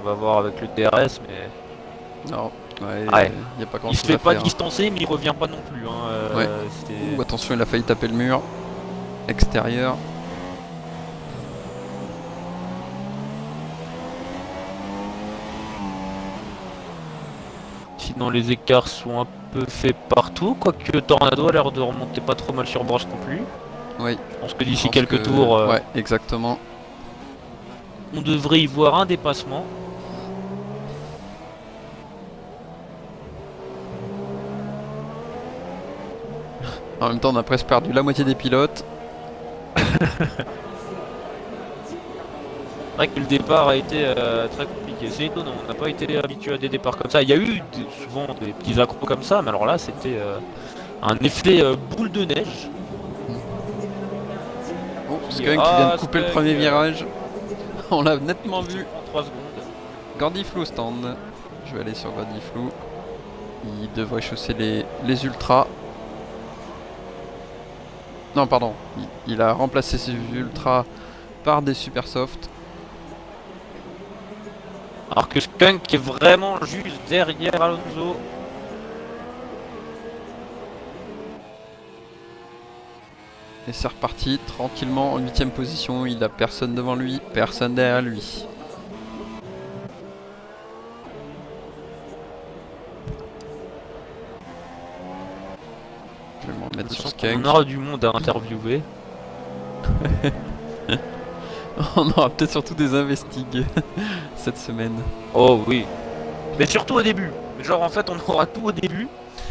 On va voir avec le DRS, mais... Non, y a pas grand il se fait pas distancer, mais il revient pas non plus. Hein. Attention, il a failli taper le mur. Extérieur. Sinon les écarts sont un peu faits partout, quoique Tornado a l'air de remonter pas trop mal sur brosse non plus. Oui. Je pense que d'ici quelques tours... ouais, exactement. On devrait y voir un dépassement. En même temps, on a presque perdu la moitié des pilotes. C'est vrai que le départ a été très compliqué. C'est étonnant, on n'a pas été habitué à des départs comme ça. Il y a eu souvent des petits accros comme ça, mais alors là, c'était un effet boule de neige. Oh, Skunk qui vient de couper le premier virage. On l'a nettement vu. 3 secondes. Gordiflou stand. Je vais aller sur Gordiflou. Il devrait chausser les ultras. Non, pardon. Il a remplacé ses ultras par des super soft. Alors que Skunk est vraiment juste derrière Alonso. Et c'est reparti tranquillement en 8ème position. Il a personne devant lui, personne derrière lui. Je vais me remettre sur Skunk. On aura du monde à interviewer. On aura peut-être surtout des investigues cette semaine. Oh oui. Mais surtout au début. Genre en fait on aura tout au début.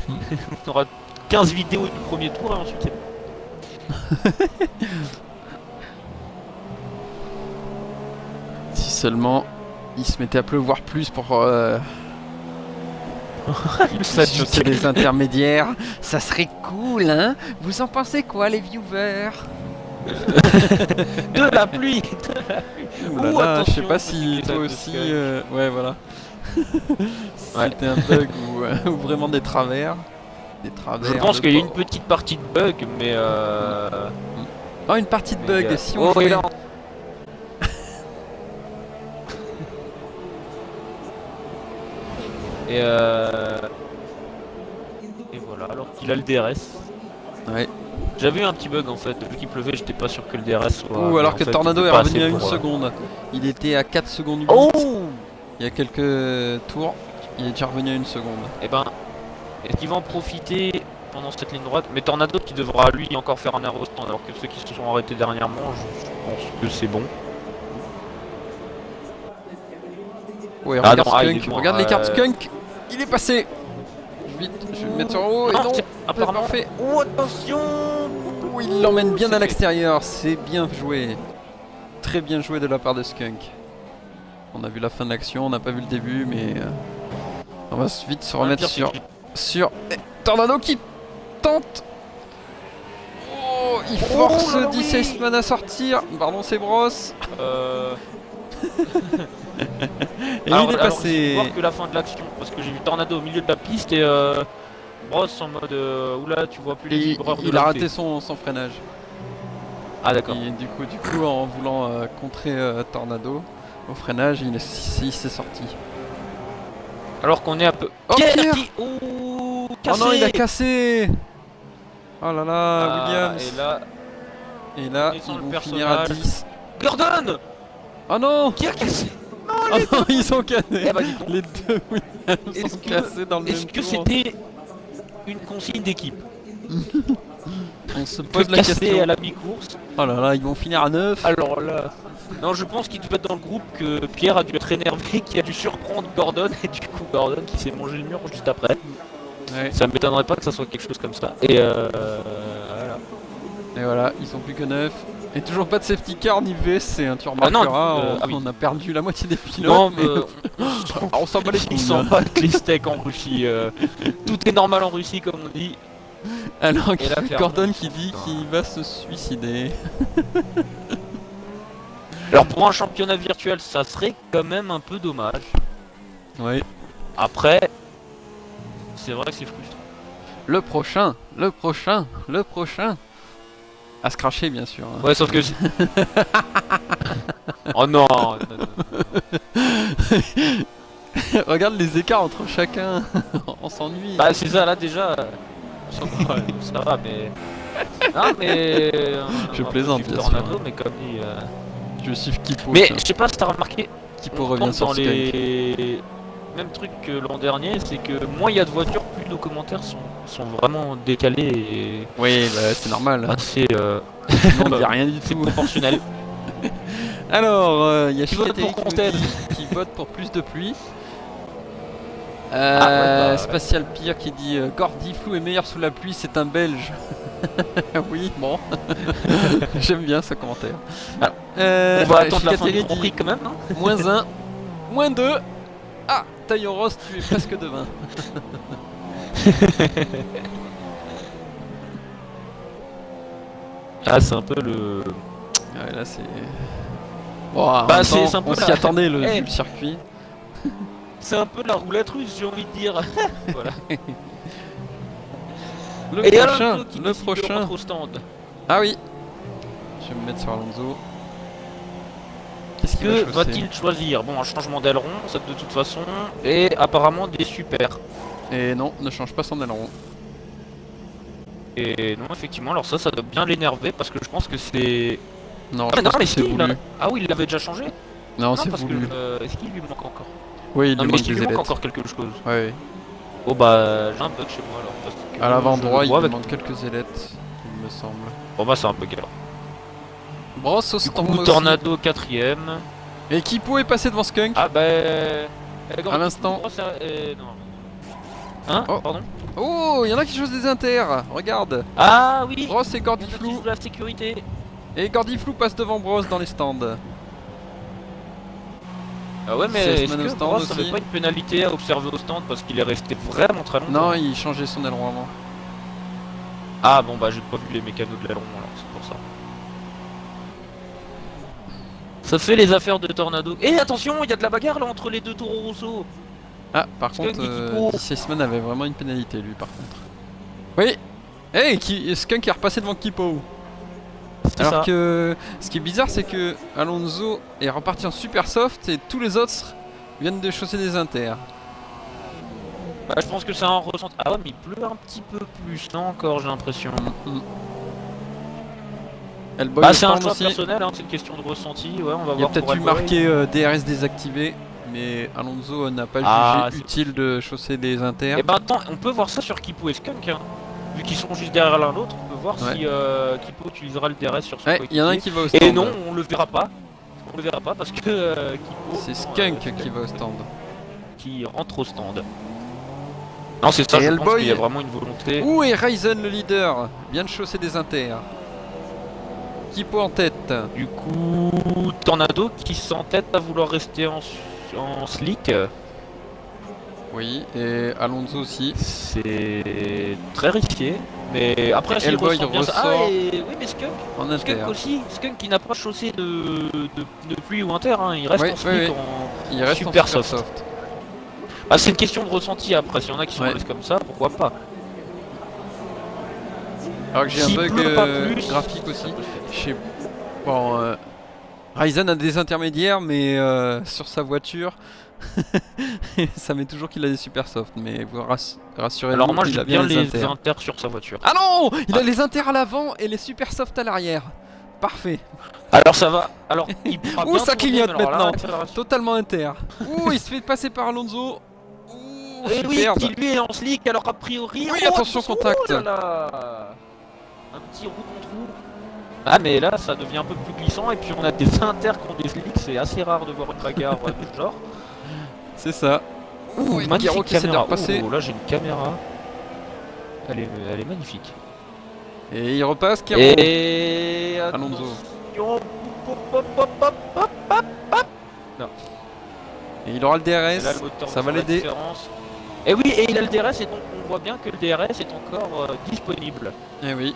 On aura 15 vidéos du premier tour et ensuite c'est bon. Si seulement il se mettait à pleuvoir plus pour chausser les intermédiaires, ça serait cool, hein? Vous en pensez quoi, les viewers? De la pluie. Je sais pas si toi aussi... ouais, voilà. C'était un bug ou vraiment des travers. Je pense qu'il y a une petite partie de bug, mais Oh, une partie de bug, si on fait... Et voilà, alors qu'il a le DRS. Ouais. J'avais eu un petit bug en fait, vu qu'il pleuvait, j'étais pas sûr que le DRS soit... Ouh, alors que Tornado est revenu à 1 seconde. Il était à 4 secondes 8. Oh, il y a quelques tours, il est déjà revenu à 1 seconde. Et ben, est-ce qu'il va en profiter pendant cette ligne droite? Mais Tornado qui devra lui encore faire un aérostand, alors que ceux qui se sont arrêtés dernièrement, je pense que c'est bon. Ouais, regarde Skunk, regarde les cartes Skunk, il est passé. Vite, je vais le mettre sur haut et non, apparemment fait. Oh attention. Oh, il l'emmène bien à l'extérieur, c'est bien joué. Très bien joué de la part de Skunk. On a vu la fin de l'action, on n'a pas vu le début, mais on va vite se remettre sur Tornado qui tente. Oh, il force D6man à sortir. Pardon, c'est Bross. Et alors, il est passé. Voir que la fin de l'action, parce que j'ai vu Tornado au milieu de la piste et Bross en mode oula, tu vois plus les vibreurs. Il a raté son freinage. Ah d'accord. Et du coup en voulant contrer Tornado au freinage, il s'est sorti. Alors qu'on est un peu... Oh, Pierre oh non, il a cassé. Oh là là, Williams. Et là ils vont finir à 10. Gordon. Oh non. Qui a cassé? Oh non, ils sont cassés. Eh bah, les deux Williams sont cassés dans le même tour. Est-ce que c'était une consigne d'équipe? On se pose la question à la mi-course. Oh là là, ils vont finir à 9. Alors là... Non, je pense qu'il devait être dans le groupe que Pierre a dû être énervé, qui a dû surprendre Gordon, et du coup Gordon qui s'est mangé le mur juste après. Ouais. Ça m'étonnerait pas que ça soit quelque chose comme ça. Et voilà. Et voilà, ils sont plus que 9. Et toujours pas de safety car ni VSC, hein, tu remarqueras, on a perdu la moitié des pilotes. Non, mais on s'en bat les couilles. Ils s'en battent les steaks en Russie. Tout est normal en Russie, comme on dit. Alors Gordon qui dit qu'il va se suicider. Alors pour un championnat virtuel, ça serait quand même un peu dommage. Oui. Après, c'est vrai que c'est frustrant. Le prochain. À se cracher bien sûr. Hein. Ouais, sauf que... Oh non. Regarde les écarts entre chacun. On s'ennuie. Bah c'est ça là déjà. Ça va mais... Non mais... Je plaisante bien Tornado, sûr. Mais comme dit... Je suis Kipo. Mais je sais pas si t'as remarqué... Kipo revient sur les mêmes trucs que l'an dernier, c'est que moins il y a de voitures, plus nos commentaires sont vraiment décalés et... Oui, bah, c'est normal. C'est... Il n'y a rien du tout. Proportionnel. Alors, il y a qui vote qui vote pour plus de pluie. Spatial Pire qui dit Gordy Flou est meilleur sous la pluie, c'est un Belge. Oui, bon. J'aime bien ce commentaire. Alors, on va attendre la fin du Grand Prix quand même. Hein. -1, -2. Ah, Taillon Ross, tu es presque devin. Ah, c'est un peu le... Ouais, là c'est... Bon, bah, c'est un peu on s'y attendait le circuit. C'est un peu la roulette russe, j'ai envie de dire. Voilà. Le prochain. Au stand. Ah oui. Je vais me mettre sur Alonso. Qu'est-ce que va-t-il choisir? Bon, un changement d'aileron, ça de toute façon, et apparemment des super. Et non, ne change pas son aileron. Et non, effectivement, alors ça doit bien l'énerver parce que je pense que c'est... Non, je pense que c'est voulu. Ah oui, il l'avait déjà changé? Non, c'est voulu. Est-ce qu'il lui manque encore? Oui, il lui manque encore quelque chose. Ouais. Oh bah, j'ai un bug chez moi alors. Parce que à l'avant droit, il lui manque quelques ailettes, il me semble. Bon bah, c'est un bug alors. Brosse au stand aussi. Tornado 4ème. Et Kipo est passé devant Skunk. Ah bah... à l'instant. Non. Hein? Oh. Pardon? Oh, il y en a qui choisissent des inters. Regarde. Ah oui. Brosse et Gordy Flou. La sécurité. Et Gordy Flou passe devant Brosse dans les stands. Ah ouais, mais est-ce que Brosse n'avait pas une pénalité à observer au stand parce qu'il est resté vraiment très longtemps? Non, il changeait son aileron avant. Ah bon bah j'ai pas vu les mécanos de l'aileron alors c'est pour ça. Ça fait les affaires de Tornado. Et attention, il y a de la bagarre là entre les deux Toro Rosso. Ah, par contre, Seisman avait vraiment une pénalité lui par contre. Oui. Hey, Skunk est repassé devant Kipo. Alors que ce qui est bizarre, c'est que Alonso est reparti en super soft et tous les autres viennent de chausser des inters. Bah, je pense que c'est un ressenti. Ah ouais, mais il pleut un petit peu plus, non encore, j'ai l'impression. Bah, c'est un choix personnel, hein, c'est une question de ressenti. Ouais, on va voir. Il y a peut-être eu marqué DRS désactivé, mais Alonso n'a pas jugé utile de chausser des inters. Et bah attends, on peut voir ça sur Kipo et Skunk. Hein. Vu qu'ils sont juste derrière l'un l'autre, on peut voir si Kipo utilisera le DRS sur son coéquipier. Il y en a un qui va au stand. Et non, on le verra pas. On le verra pas parce que Kipo... C'est Skunk qui va au stand. Qui rentre au stand. Non, c'est ça, je pense qu'il y a vraiment une volonté. Ouh, et Ryzen le leader vient de chausser des inters. Kipo en tête. Du coup, Tornado qui s'entête à vouloir rester en slick. Oui, et Alonso aussi. C'est très risqué. Mais après, s'il ressort bien ça... Ah, oui, mais Skunk en inter. Skunk aussi. Skunk qui n'a pas chaussé de pluie ou inter. Hein. Il reste en slick il reste super en soft. Ah, c'est une question de ressenti après. S'il y en a qui sont comme ça, pourquoi pas. Alors que j'ai un bug graphique aussi. Bon, Ryzen a des intermédiaires, mais sur sa voiture, ça met toujours qu'il a des super soft. Mais vous rassurez-vous. Alors moi, j'ai bien les inters sur sa voiture. Ah non, il a les inters à l'avant et les super soft à l'arrière. Parfait. Alors ça va. Alors il ouh, ça clignote maintenant. Totalement inter. Ouh, il se fait passer par Alonso. Et oui, qui lui est en slick, alors a priori... Oui, attention, contact. Oh là là. Un petit roue contre roue. Ah mais là, ça devient un peu plus glissant, et puis on a des inters contre des slicks, c'est assez rare de voir une bagarre de ce genre. C'est ça. Ouh, magnifique caméra. Oh, là j'ai une caméra. Elle est magnifique. Et il repasse, Kiro. Et... Alonso. Non. Et il aura le DRS, là, ça va l'aider. Et oui, et il a le DRS, et donc on voit bien que le DRS est encore disponible. Et oui.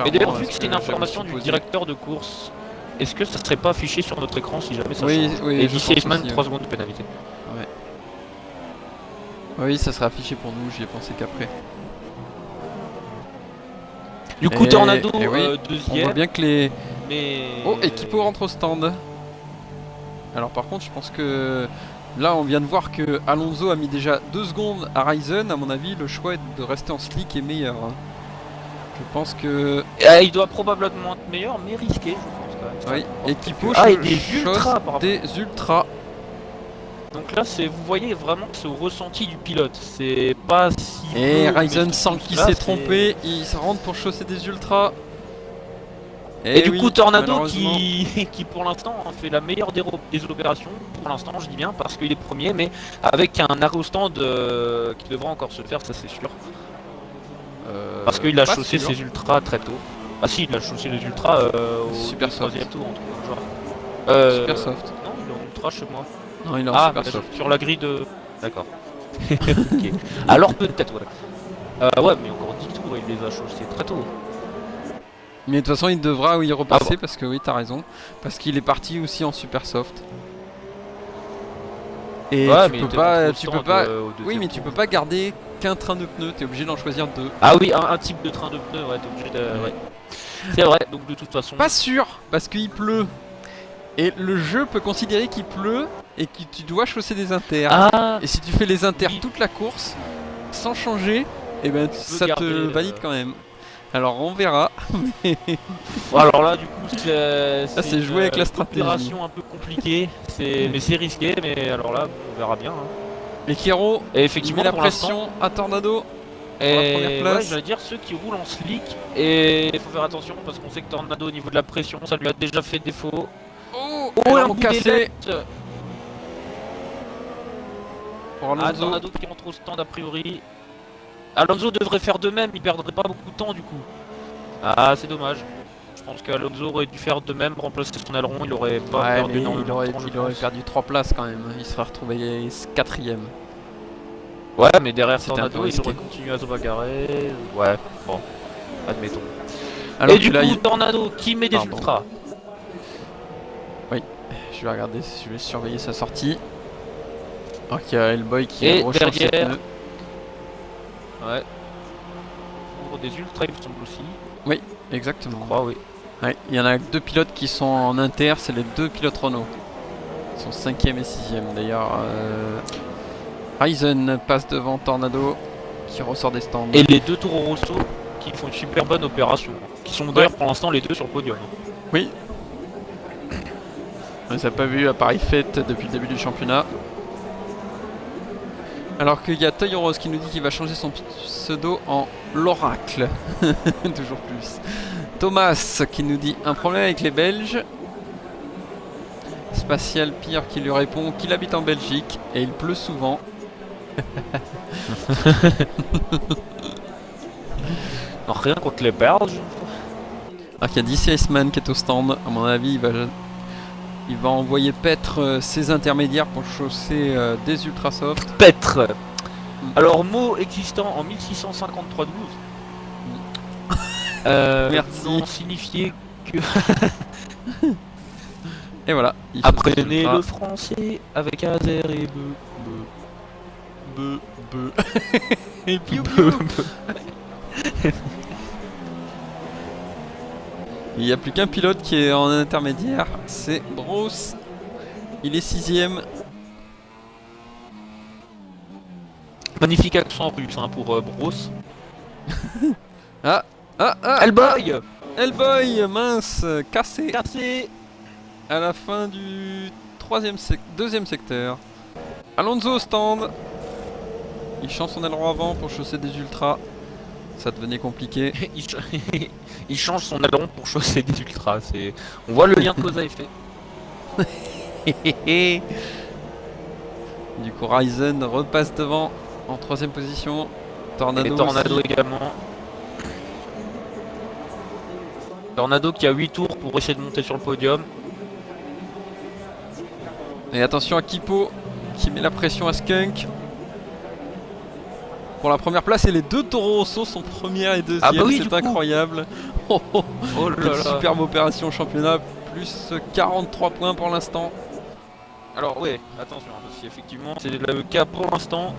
Et d'ailleurs, vu que c'est une information du directeur de course, est-ce que ça serait pas affiché sur notre écran si jamais ça change? Oui, et d'ici Seisman, 3 secondes de pénalité. Ouais. Oui, ça sera affiché pour nous, j'y ai pensé qu'après. Du coup, Tornado, On deuxième. voit bien que les... Mais... Oh, et Kipo rentre au stand. Alors par contre, je pense que... Là, on vient de voir que Alonso a mis déjà 2 secondes à Ryzen. À mon avis, le choix de rester en slick est meilleur. Je pense que... il doit probablement être meilleur, mais risqué, je pense quand même. Oui, et Kipo et des ultras. Donc là, vous voyez vraiment que c'est au ressenti du pilote. C'est pas si... Et Ryzen sent qu'il s'est trompé. Il rentre pour chausser des ultras. Et du oui, coup, Tornado malheureusement. qui pour l'instant fait la meilleure des opérations, pour l'instant je dis bien, parce qu'il est premier, mais avec un arrêt au stand qui devra encore se faire, ça c'est sûr. Parce qu'il a pas chaussé sûr. ses ultras très tôt. Ah si, il a chaussé les ultras au Super soft. troisième tour, en tout cas, genre. Super soft. Non, il est en ultra chez moi. Non, il est en Ah, super soft. sur la grille de... D'accord. Ok. Alors peut-être, ouais. Ouais, mais encore 10 tours, il les a chaussés très tôt. Mais de toute façon, il devra y repasser parce que oui, t'as raison. Parce qu'il est parti aussi en super soft. Et Ouais, tu peux pas, oui, mais tu peux peux pas garder qu'un train de pneus. T'es obligé d'en choisir deux. Ah oui, un type de train de pneus, ouais, t'es obligé de... Ouais. C'est vrai, donc de toute façon... Pas sûr, parce qu'il pleut. Et le jeu peut considérer qu'il pleut et que tu dois chausser des inters. Ah. Et si tu fais les inters Oui. toute la course, sans changer, et ben ça te garder, valide quand même. Alors on verra. Bon, alors là, du coup, c'est jouer avec la stratégie. Opération un peu compliquée, mais c'est risqué, mais alors là, on verra bien. Hein. Et Kiro, Et il effectivement, met la pour pression à Tornado. Et la première place. ouais, j'allais dire ceux qui roulent en slick, et il faut faire attention parce qu'on sait que Tornado au niveau de la pression, ça lui a déjà fait défaut. Oh, un un bout cassé d'ailette. pour Alonso. Tornado qui rentre au stand a priori. Alonso devrait faire de même, il perdrait pas beaucoup de temps du coup. Ah, c'est dommage. Je pense qu'Alonso aurait dû faire de même, remplacer son aileron, il aurait pas perdu énormément de temps, il aurait perdu 3 places quand même. Il serait retrouvé 4ème. Ouais, mais derrière C'était un Tornado, peu il aurait risqué. continué à se bagarrer. Ouais, bon, admettons. Alors et du que là, coup, Tornado qui met des Pardon. ultras. je vais regarder, je vais surveiller sa sortie. Alors qu'il y a Hellboy qui Et rechange ses derrière- pneus. Ouais. Pour des ultras, il me semble aussi. Exactement. Je crois, oui. Ouais, il y en a 2 pilotes qui sont en inter, c'est les 2 pilotes Renault. Ils sont 5ème et 6ème d'ailleurs. Ryzen passe devant Tornado qui ressort des stands. Et les deux Toro Rosso qui font une super bonne opération. Qui sont d'ailleurs pour l'instant les deux sur le podium. Oui. On les a pas vus à Paris Fête depuis le début du championnat. Alors qu'il y a Toyoros qui nous dit qu'il va changer son pseudo en l'Oracle. Toujours plus. Thomas qui nous dit un problème avec les Belges. Spatial Pire qui lui répond qu'il habite en Belgique et il pleut souvent. Non, rien contre les Belges. Alors qu'il y a DC Iceman qui est au stand. À mon avis, il va envoyer paître ses intermédiaires pour chausser des ultra soft. Petre. Alors, mot existant en 1653-12. Merci. Non signifiait que. Et voilà. Apprenez le français avec Azer et Be. Et piou piou. Il n'y a plus qu'un pilote qui est en intermédiaire, c'est Bruce. Il est 6ème. Magnifique accent russe hein, pour Bruce. Hellboy Hellboy, mince, cassé Cassé. à la fin du deuxième secteur. Alonso au stand. Il change son aileron avant pour chausser des ultras. Ça devenait compliqué. Il change son aileron pour chausser des ultras. On voit le lien de cause à effet. Du coup, Ryzen repasse devant en 3ème position. Tornado, Et Tornado aussi. également. Tornado qui a 8 tours pour essayer de monter sur le podium. Et attention à Kipo qui met la pression à Skunk. Pour la première place et les 2 Toro Rosso sont première et deuxième, Ah bah oui, c'est du coup. incroyable. Oh, oh. Oh là Quelle là. superbe opération au championnat, plus 43 points pour l'instant. Alors ouais, attention, parce qu'effectivement c'est le cas pour l'instant.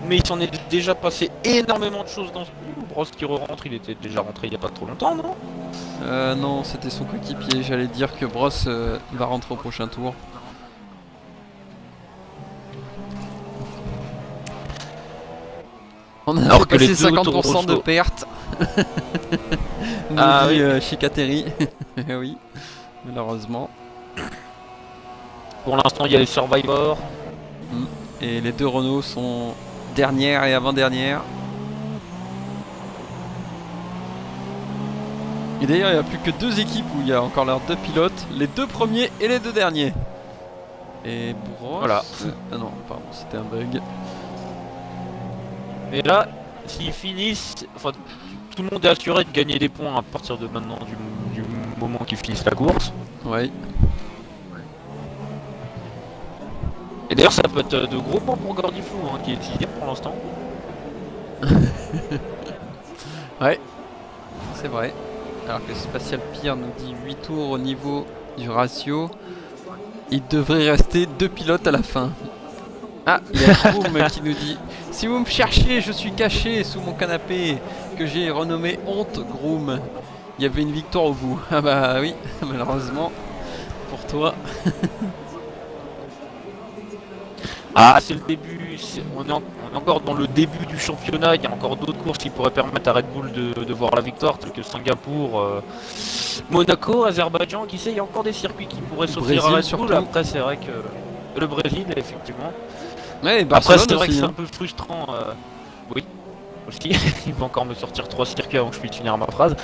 Mais il s'en est déjà passé énormément de choses dans ce coup. Bross qui re-rentre, il était déjà rentré il n'y a pas trop longtemps, non? Non, c'était son coéquipier. J'allais dire que Bross va rentrer au prochain tour. On a Alors que les passé deux 50% de Toro pertes. Nous Ah dit oui. Chicateri. Oui, malheureusement. Pour l'instant il y a les Survivors. Et les 2 Renault sont dernière et avant-dernière. Et d'ailleurs, il n'y a plus que 2 équipes où il y a encore leurs 2 pilotes, les 2 premiers et les 2 derniers. Et Bros... Voilà. Ah non, pardon, c'était un bug. Et là, s'ils finissent, enfin, tout le monde est assuré de gagner des points à partir de maintenant, du moment qu'ils finissent la course. Ouais. Et d'ailleurs, ça peut être de gros points pour Gordifou, hein, qui est 6ème pour l'instant. Ouais, c'est vrai. Alors que Spatial Pierre nous dit 8 tours au niveau du ratio. Il devrait rester 2 pilotes à la fin. Ah, il y a Groom qui nous dit: si vous me cherchez, je suis caché sous mon canapé, que j'ai renommé Honte Groom. Il y avait une victoire au bout. Ah bah oui, malheureusement pour toi. Ah, c'est le début, on est encore dans le début du championnat, il y a encore d'autres courses qui pourraient permettre à Red Bull de voir la victoire, telles que Singapour, Monaco, Azerbaïdjan, qui sait, il y a encore des circuits qui pourraient s'offrir à Red Bull. Surtout. Après, c'est vrai que le Brésil, effectivement. Ouais, et Après, c'est vrai aussi, que c'est hein. un peu frustrant. Oui, aussi. Il va encore me sortir 3 circuits avant que je puisse finir ma phrase.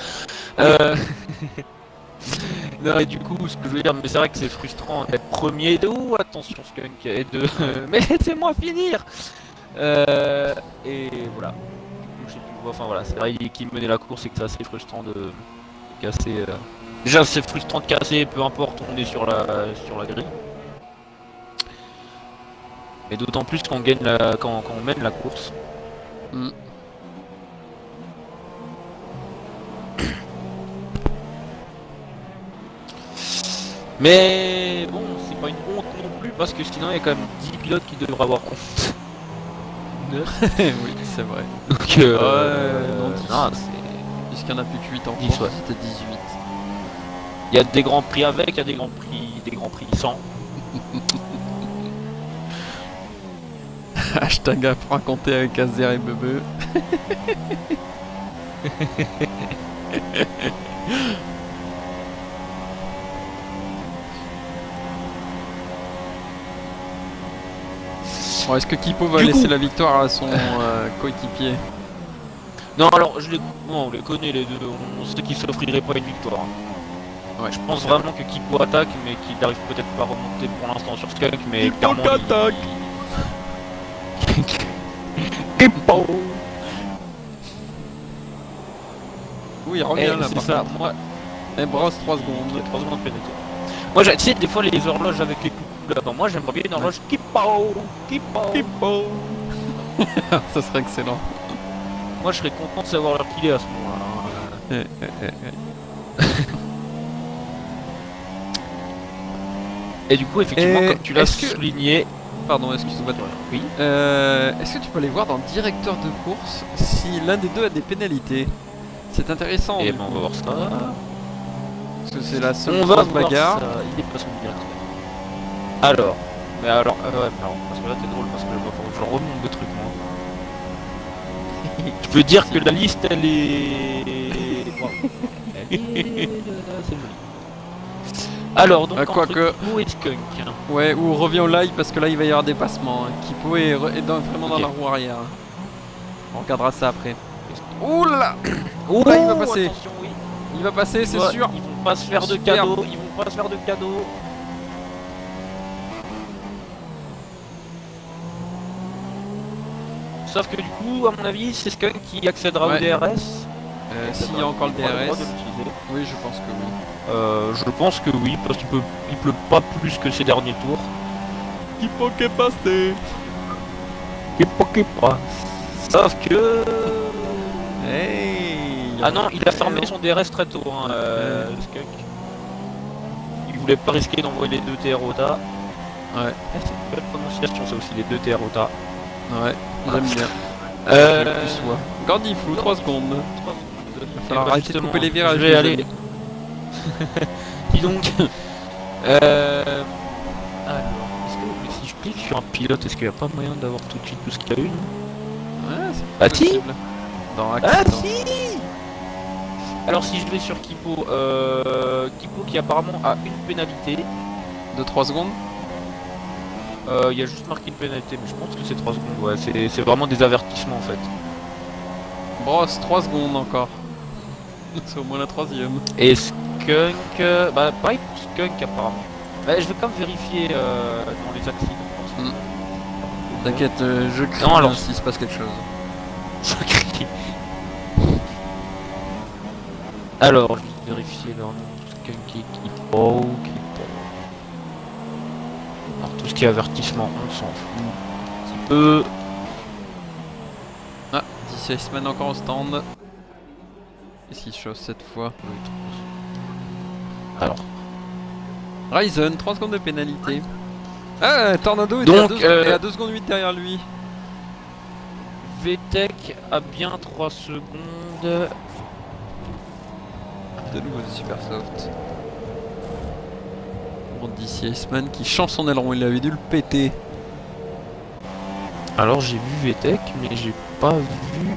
Non, et du coup, ce que je veux dire, mais c'est vrai que c'est frustrant d'être premier de où, attention Skunk, et de mais laissez-moi finir. Et voilà. Je sais plus, enfin voilà, c'est vrai qui menait la course et que c'est assez frustrant de casser. Déjà, c'est frustrant de casser, peu importe où on est sur la grille. Mais d'autant plus quand on gagne quand on mène la course. Mm. Mais bon, c'est pas une honte non plus parce que sinon il y a quand même 10 pilotes qui devraient avoir honte. Oui, c'est vrai. Donc non, c'est... Puisqu'il n'y en a plus que 8 en 10, course, ouais. c'était 18. Il y a des grands prix avec, il y a des grands prix sans. Hashtag apprends à compter avec Azer et Bebe. Bon, est-ce que Kipo va laisser la victoire à son coéquipier? Non, alors on les connaît les deux, on sait qu'ils s'offriraient pas une victoire. Ouais, je pense vraiment que Kipo attaque, mais qu'il n'arrive peut-être pas à remonter pour l'instant sur Skunk, mais Kipo clairement attaque. Kipo. Oui, il revient là. C'est ça, moi. Et brosse 3 secondes. 3 secondes de pénalité. Moi, tu sais, des fois les horloges avec les coups là, moi j'aimerais bien une horloge Kipo. Ça serait excellent. Moi, je serais content de savoir l'heure qu'il est à ce moment-là. Et du coup, effectivement, comme tu l'as souligné... Pardon, excuse-moi. Oui. Est-ce que tu peux aller voir dans le directeur de course si l'un des deux a des pénalités? C'est intéressant. Et ben, on va voir ça. Parce que c'est la seule on va bagarre. Ça. Il est pas son directeur. Alors... Mais alors... ouais, pardon, parce que là, t'es drôle, parce que je remonte de trucs, moi. Je peux dire que la liste, elle est... C'est joli. Alors, donc, quoi entre que... Kipo et Skunk. Ouais, ou on revient au live parce que là, il va y avoir dépassement. Hein. Kipo est vraiment dans la roue arrière. On regardera ça après. Ouh là là, il va passer. Attention, oui. Il va passer, c'est sûr. Ils vont pas se faire de cadeaux. Ils vont pas se faire de cadeaux. Sauf que du coup, à mon avis, c'est Skunk qui accédera au DRS. S'il y a encore le DRS. Oui, je pense que oui. Je pense que oui, parce qu'il pleut pas plus que ces derniers tours. Kipo qui est passé. Kipo qui passe. Sauf que... Hey, ah non, il a fermé son DRS très tôt, hein, Skunk. Il voulait pas risquer d'envoyer les deux TROTA. Ouais. C'est une belle prononciation ça aussi, les deux TROTA. Ouais, j'aime bien. Gordifou, 3 secondes. Il va falloir arrêter de couper les virages. Je vais aller. Dis donc. Alors, si je clique sur un pilote, est-ce qu'il n'y a pas moyen d'avoir tout de suite tout ce qu'il y a eu? Ouais, c'est possible. Dans si. Alors si je vais sur Kipo, Kipo qui apparemment a une pénalité. De 3 secondes. Il y a juste marqué une pénalité, mais je pense que c'est 3 secondes. Ouais, c'est vraiment des avertissements en fait. Brosse, 3 secondes encore. C'est au moins la 3ème. Et Skunk, bah pareil pour Skunk apparemment. Bah, je vais quand même vérifier dans les accidents. T'inquiète, je crie Non, alors s'il se passe quelque chose. Je crie. Alors, je vais vérifier leur nom. Skunk et Kipo. Alors, tout ce qui est avertissement, on s'en fout. Un petit peu. Ah, DC Iceman encore au stand. Qu'est-ce qu'il chose cette fois? Alors. Ryzen, 3 secondes de pénalité. Ah, Tornado Donc, est à 2 secondes 8 derrière lui. VTech a bien 3 secondes. De nouveau du super soft. Bon, DC Iceman qui change son aileron, il avait dû le péter. Alors j'ai vu VTech, mais j'ai pas vu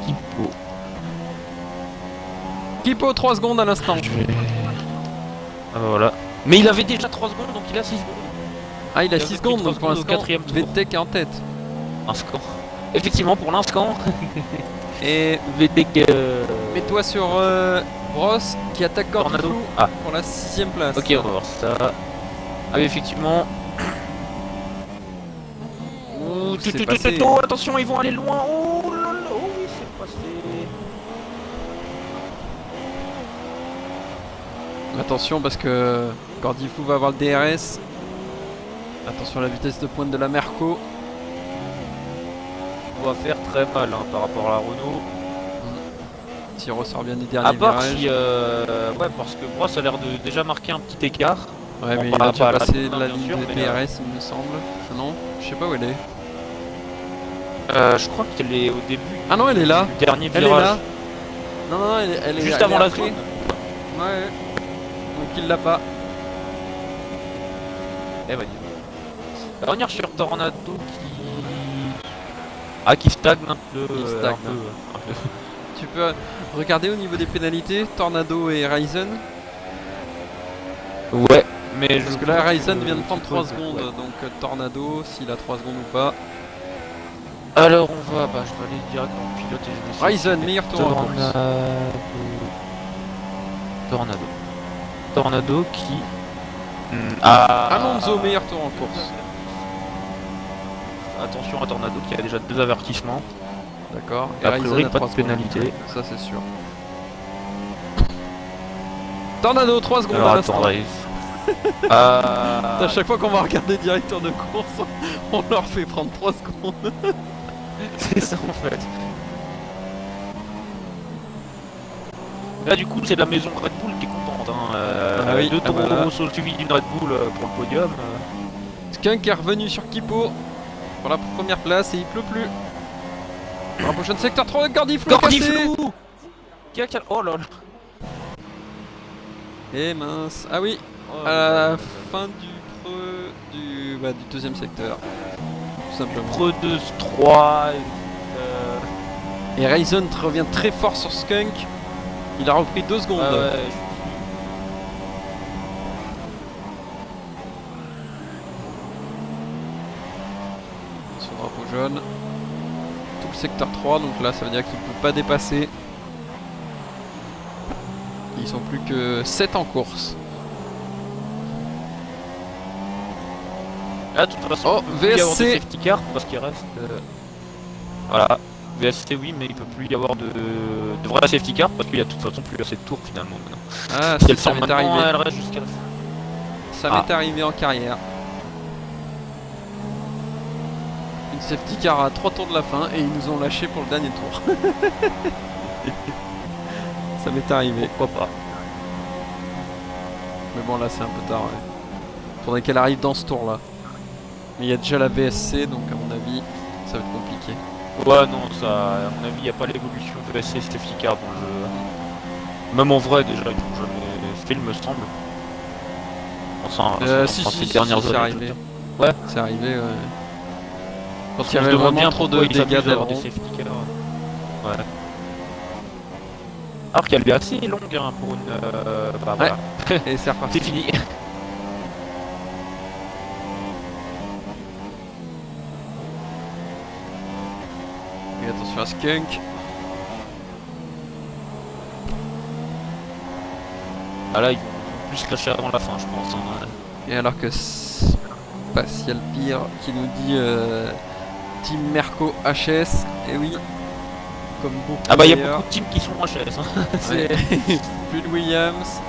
Kipo. Kipo 3 secondes à l'instant. Ah bah voilà. Mais il avait déjà 3 secondes, donc il a 6 secondes. Ah, il a 6 secondes, donc pour l'instant, VTech est en tête. Instant. Effectivement, pour l'instant. Et VTech. mets-toi sur Bros qui attaque Tornado pour la 6ème place. Ok, on va voir ça. Ah oui, effectivement. Ouh, c'est passé. Attention, ils vont aller loin. Oh là là, oh oui, c'est passé. Attention parce que Gordiflou va avoir le DRS. Attention à la vitesse de pointe de la Merco. On va faire très mal hein, par rapport à la Renault. S'il ressort bien des derniers À part virages. si, ouais, parce que Bros a l'air de déjà marquer un petit écart. Ouais, bon, mais pas, il a déjà pas passé la la ligne sûr, de mais, DRS, il me semble. Ah non, je sais pas où elle est. je crois qu'elle est au début. Ah non, elle est là. Du dernier Elle virage. est là. Non, non, non, elle est Juste elle avant est la après. zone. Ouais. Donc il l'a pas. Eh ouais. On va revenir sur Tornado qui. Ah, qui stagne un peu. Il stagne. Un peu. Tu peux regarder au niveau des pénalités, Tornado et Ryzen. Ouais, mais Parce je que là, pense Ryzen que vient de prendre tu 3 peux- secondes, ouais. donc Tornado, s'il a 3 secondes ou pas. Alors on va, bah je vais aller directement au pilote et je vais essayer Ryzen, meilleur tour en course. Tornado qui. Alonso, meilleur tour en course. Attention à Tornado qui a déjà 2 avertissements. D'accord. A priori, Ryzen a pas de 3 secondes. pénalité. Ça, c'est sûr. Tornado, 3 secondes Alors à attends, l'instant. À chaque fois qu'on va regarder directeur de course, on leur fait prendre 3 secondes. c'est ça en fait. Là du coup c'est la maison Red Bull qui est contente. Hein. Oui, Deux tours voilà. suivi d'une Red Bull pour le podium. Skunk est revenu sur Kipo pour la première place et il pleut plus. Dans la prochaine secteur 3, Gordiflou cassé. Oh là là. Et mince. Ah oui, Oh, à la fin du creux du deuxième secteur. Tout simplement. Creux 2, 3. Et Ryzen revient très fort sur Skunk. Il a repris 2 secondes. Sur drapeau jaune. Tout le secteur 3, donc là ça veut dire qu'il ne peut pas dépasser. Ils sont plus que 7 en course. Là, de toute façon, Oh, il peut plus y avoir de VSC. safety car parce qu'il reste. Voilà, VSC oui, mais il peut plus y avoir de vrai safety car parce qu'il y a de toute façon plus assez de tours finalement maintenant. Ah, Si elle ça sort m'est maintenant, arrivé. elle reste jusqu'à la fin. Ça m'est arrivé en carrière. Une safety car à 3 tours de la fin et ils nous ont lâché pour le dernier tour. Ça m'est arrivé. Pourquoi pas. Mais bon, là c'est un peu tard. Ouais. Faudrait qu'elle arrive dans ce tour là. Mais il y a déjà la VSC, donc à mon avis, ça va être compliqué. Ouais, non, ça, à mon avis, il n'y a pas l'évolution VSC safety car dans le jeu. Même en vrai, déjà, ils l'ont jamais fait, il me semble. Enfin, ces dernières c'est années. arrivé. Ouais, C'est arrivé. parce qu'il y qu'on se avait demande vraiment bien trop pourquoi de ils abusent dégâts d'avoir des d'aileron. safety cars. Ouais. Alors qu'elle est assez longue hein, pour une. Bah voilà. Et c'est reparti. C'est fini. Et attention à Skunk. Ah là, ils vont plus se lâcher avant la fin, je pense. Hein. Et alors que Spatial Pire qui nous dit Team Merco HS, et oui, comme beaucoup. Ah bah il y a beaucoup de teams qui sont en HS. Hein. Ouais. Plus de Williams,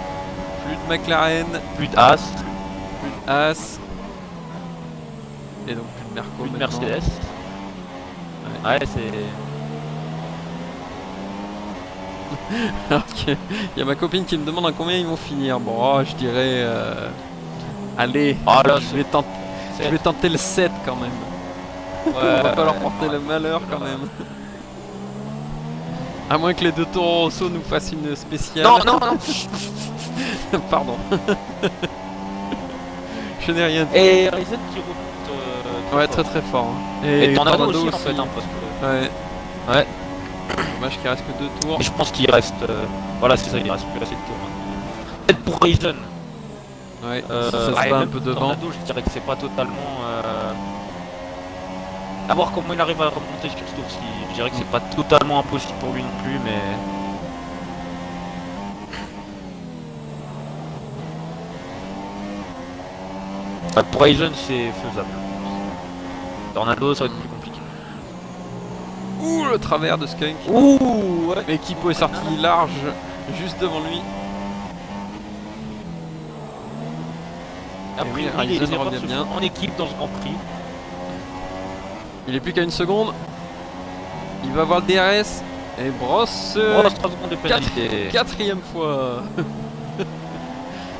plus de McLaren, plus de Haas, et donc plus de Merco. Plus de Mercedes. Ouais, c'est. Ok, il y a ma copine qui me demande à combien ils vont finir. Bon, oh, je dirais. Allez, oh là, je vais tenter le 7 quand même. Ouais, on va pas leur porter le malheur quand même. À moins que les deux Toro Rosso nous fassent une spéciale. Non, non, non. Pardon. Je n'ai rien dit. Et Ryzen qui remonte. Ouais, très très fort. Hein. Et Tornado aussi, en fait, hein, parce que... Ouais. Ouais. Dommage qu'il reste que 2 tours. Mais je pense qu'il reste... Voilà, c'est ça, il reste plus assez de tours. Peut-être pour Ryzen. Ouais, ça se bat un peu devant. Tornado, je dirais que c'est pas totalement... À voir comment il arrive à remonter sur ce tour-ci. Je dirais que c'est pas totalement impossible pour lui non plus, mais... Pour Ryzen, c'est faisable. Tornado, ça va être plus compliqué. Ouh, le travers de Skunk. Ouh, ouais. Mais Kipo est sorti large, juste devant lui. Après, oui, il Ryzen est revient bien. en équipe dans ce Grand Prix. Il est plus qu'à 1 seconde. Il va voir le DRS. Et brosse. 3 secondes de pénalité. Quatrième fois.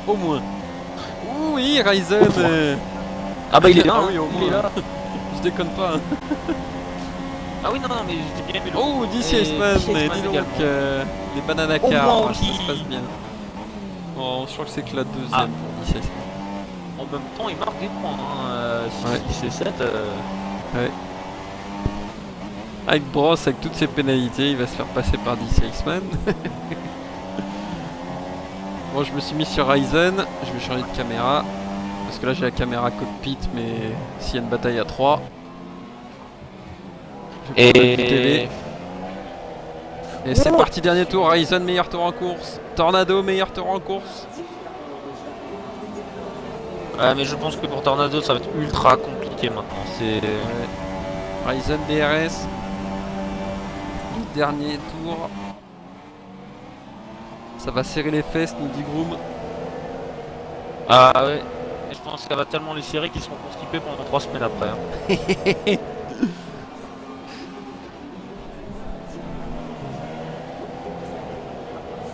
Au moins. Ouh, oui, Ryzen. Ah bah il est là, ah oui, au il moins. est là. Je déconne pas. Hein. Ah oui, non, non, mais j'ai bien aimé le... Oh, DC Iceman, mais dis donc, les banana cars, ça se passe bien. Oh, je crois que c'est que la deuxième pour DC Iceman. En même temps, il marque des points, hein. 6 et 7. Ouais. Avec Bross, avec toutes ses pénalités, il va se faire passer par DC Iceman. Bon, je me suis mis sur Ryzen, je vais changer de caméra. Parce que là j'ai la caméra cockpit, mais s'il y a une bataille à 3. Et c'est parti, dernier tour. Ryzen meilleur tour en course. Tornado meilleur tour en course. Ouais, mais je pense que pour Tornado ça va être ultra compliqué maintenant. C'est... Ouais. Ryzen DRS. Dernier tour. Ça va serrer les fesses, nous dit Groom. Ah ouais. Et je pense qu'elle va tellement les serrer qu'ils seront constipés pendant 3 semaines après. Hein.